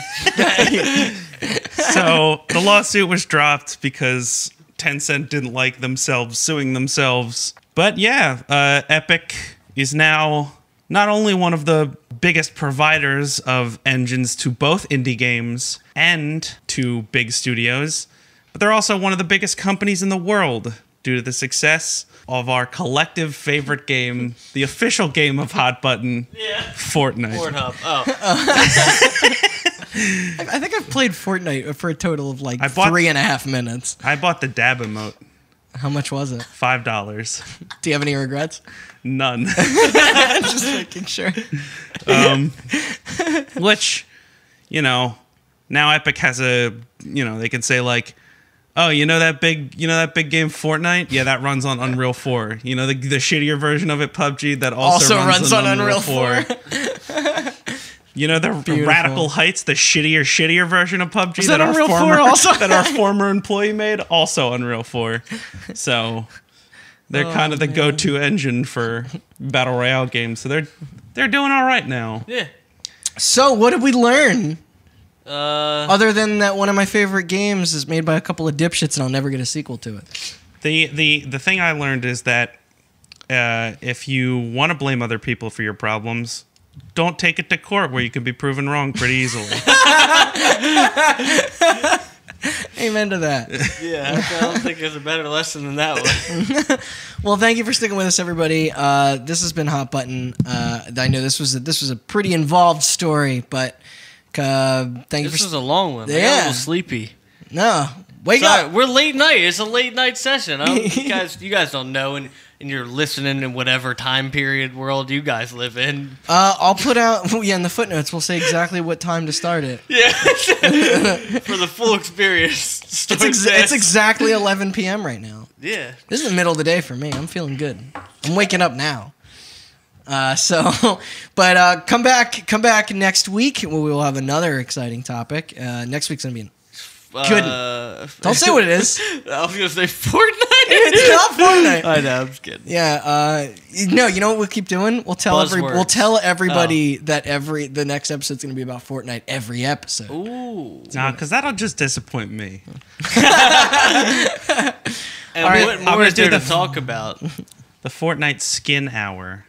So the lawsuit was dropped because Tencent didn't like themselves suing themselves. But yeah, Epic is now not only one of the biggest providers of engines to both indie games and to big studios, but they're also one of the biggest companies in the world due to the success of our collective favorite game, the official game of Hot Button, Fortnite. Pornhub. Oh. I think I've played Fortnite for a total of like I bought- 3.5 minutes. I bought the dab emote, How much was it? $5. Do you have any regrets? None. Just making sure. Which, now Epic has they can say like, oh, that big game Fortnite? Yeah, that runs on Unreal 4. The shittier version of it, PUBG, that also runs on Unreal 4. The Beautiful. Radical Heights, the shittier version of PUBG Is that Unreal 4 also? that our former employee made, also Unreal 4. So they're kind of the go-to engine for battle royale games. So they're doing all right now. Yeah. So, what did we learn? Other than that one of my favorite games is made by a couple of dipshits and I'll never get a sequel to it. The thing I learned is that if you want to blame other people for your problems, don't take it to court where you can be proven wrong pretty easily. Amen to that. Yeah. I don't think there's a better lesson than that one. Well, thank you for sticking with us, everybody. This has been Hot Button. I know this was a pretty involved story, but thank you This for. was a long one. I got a Yeah. little sleepy. No, wake Sorry, up. we're late night. It's a late night session. You guys don't know, and you're listening in whatever time period world you guys live in. I'll put out in the footnotes. We'll say exactly what time to start it. Yeah, for the full experience. It's exactly 11 p.m. right now. Yeah. This is the middle of the day for me. I'm feeling good. I'm waking up now. But come back next week where we will have another exciting topic. Next week's gonna be Good. Don't say what it is. I was gonna say Fortnite. It's not Fortnite. I know. I'm just kidding. Yeah. No. You know what we'll keep doing? We'll tell everybody that the next episode's gonna be about Fortnite every episode. Ooh. Nah, because that'll just disappoint me. And right, what I'm more gonna is there do to the- talk about? The Fortnite Skin Hour,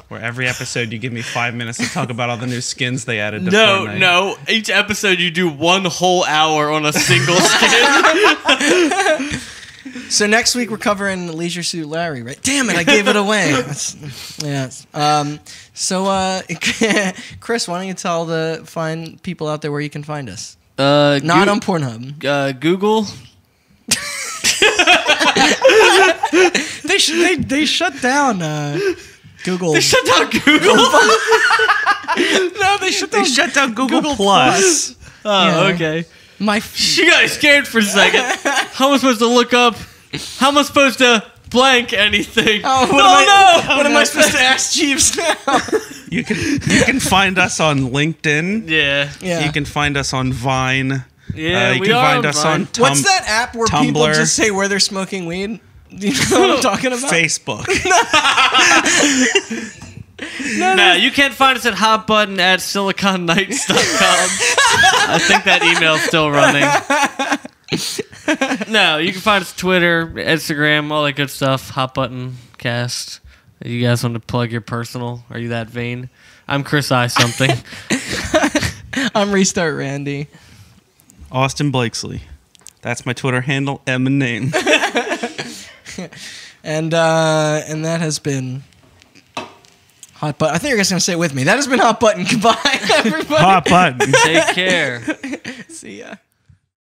where every episode you give me 5 minutes to talk about all the new skins they added to Fortnite. No. Each episode you do one whole hour on a single skin. So next week we're covering Leisure Suit Larry, right? Damn it, I gave it away. Yeah. So, Chris, why don't you tell the fine people out there where you can find us? Not on Pornhub. Google. They shut down Google. They shut down Google. No, they shut down Google Plus. Oh, Yeah. okay. My You got scared for a second. How am I supposed to look up? How am I supposed to blank anything? Oh, what am I supposed to ask Jeeves now? You can find us on LinkedIn. Yeah. Yeah. You can find us on Vine. Yeah, you we can are find us Vine. on What's that app where people Tumblr. just say where they're smoking weed? Do you know what I'm talking about? Facebook. No, you can't find us at hotbutton@siliconnights.com. I think that email's still running. No, you can find us Twitter, Instagram, all that good stuff. Hotbuttoncast. You guys want to plug your personal? Are you that vain? I'm Chris I something. I'm Restart Randy. Austin Blakesley. That's my Twitter handle, M and name. And that has been Hot Button. I think you're just gonna say it with me. That has been Hot Button. Goodbye, everybody. Hot button. Take care. See ya.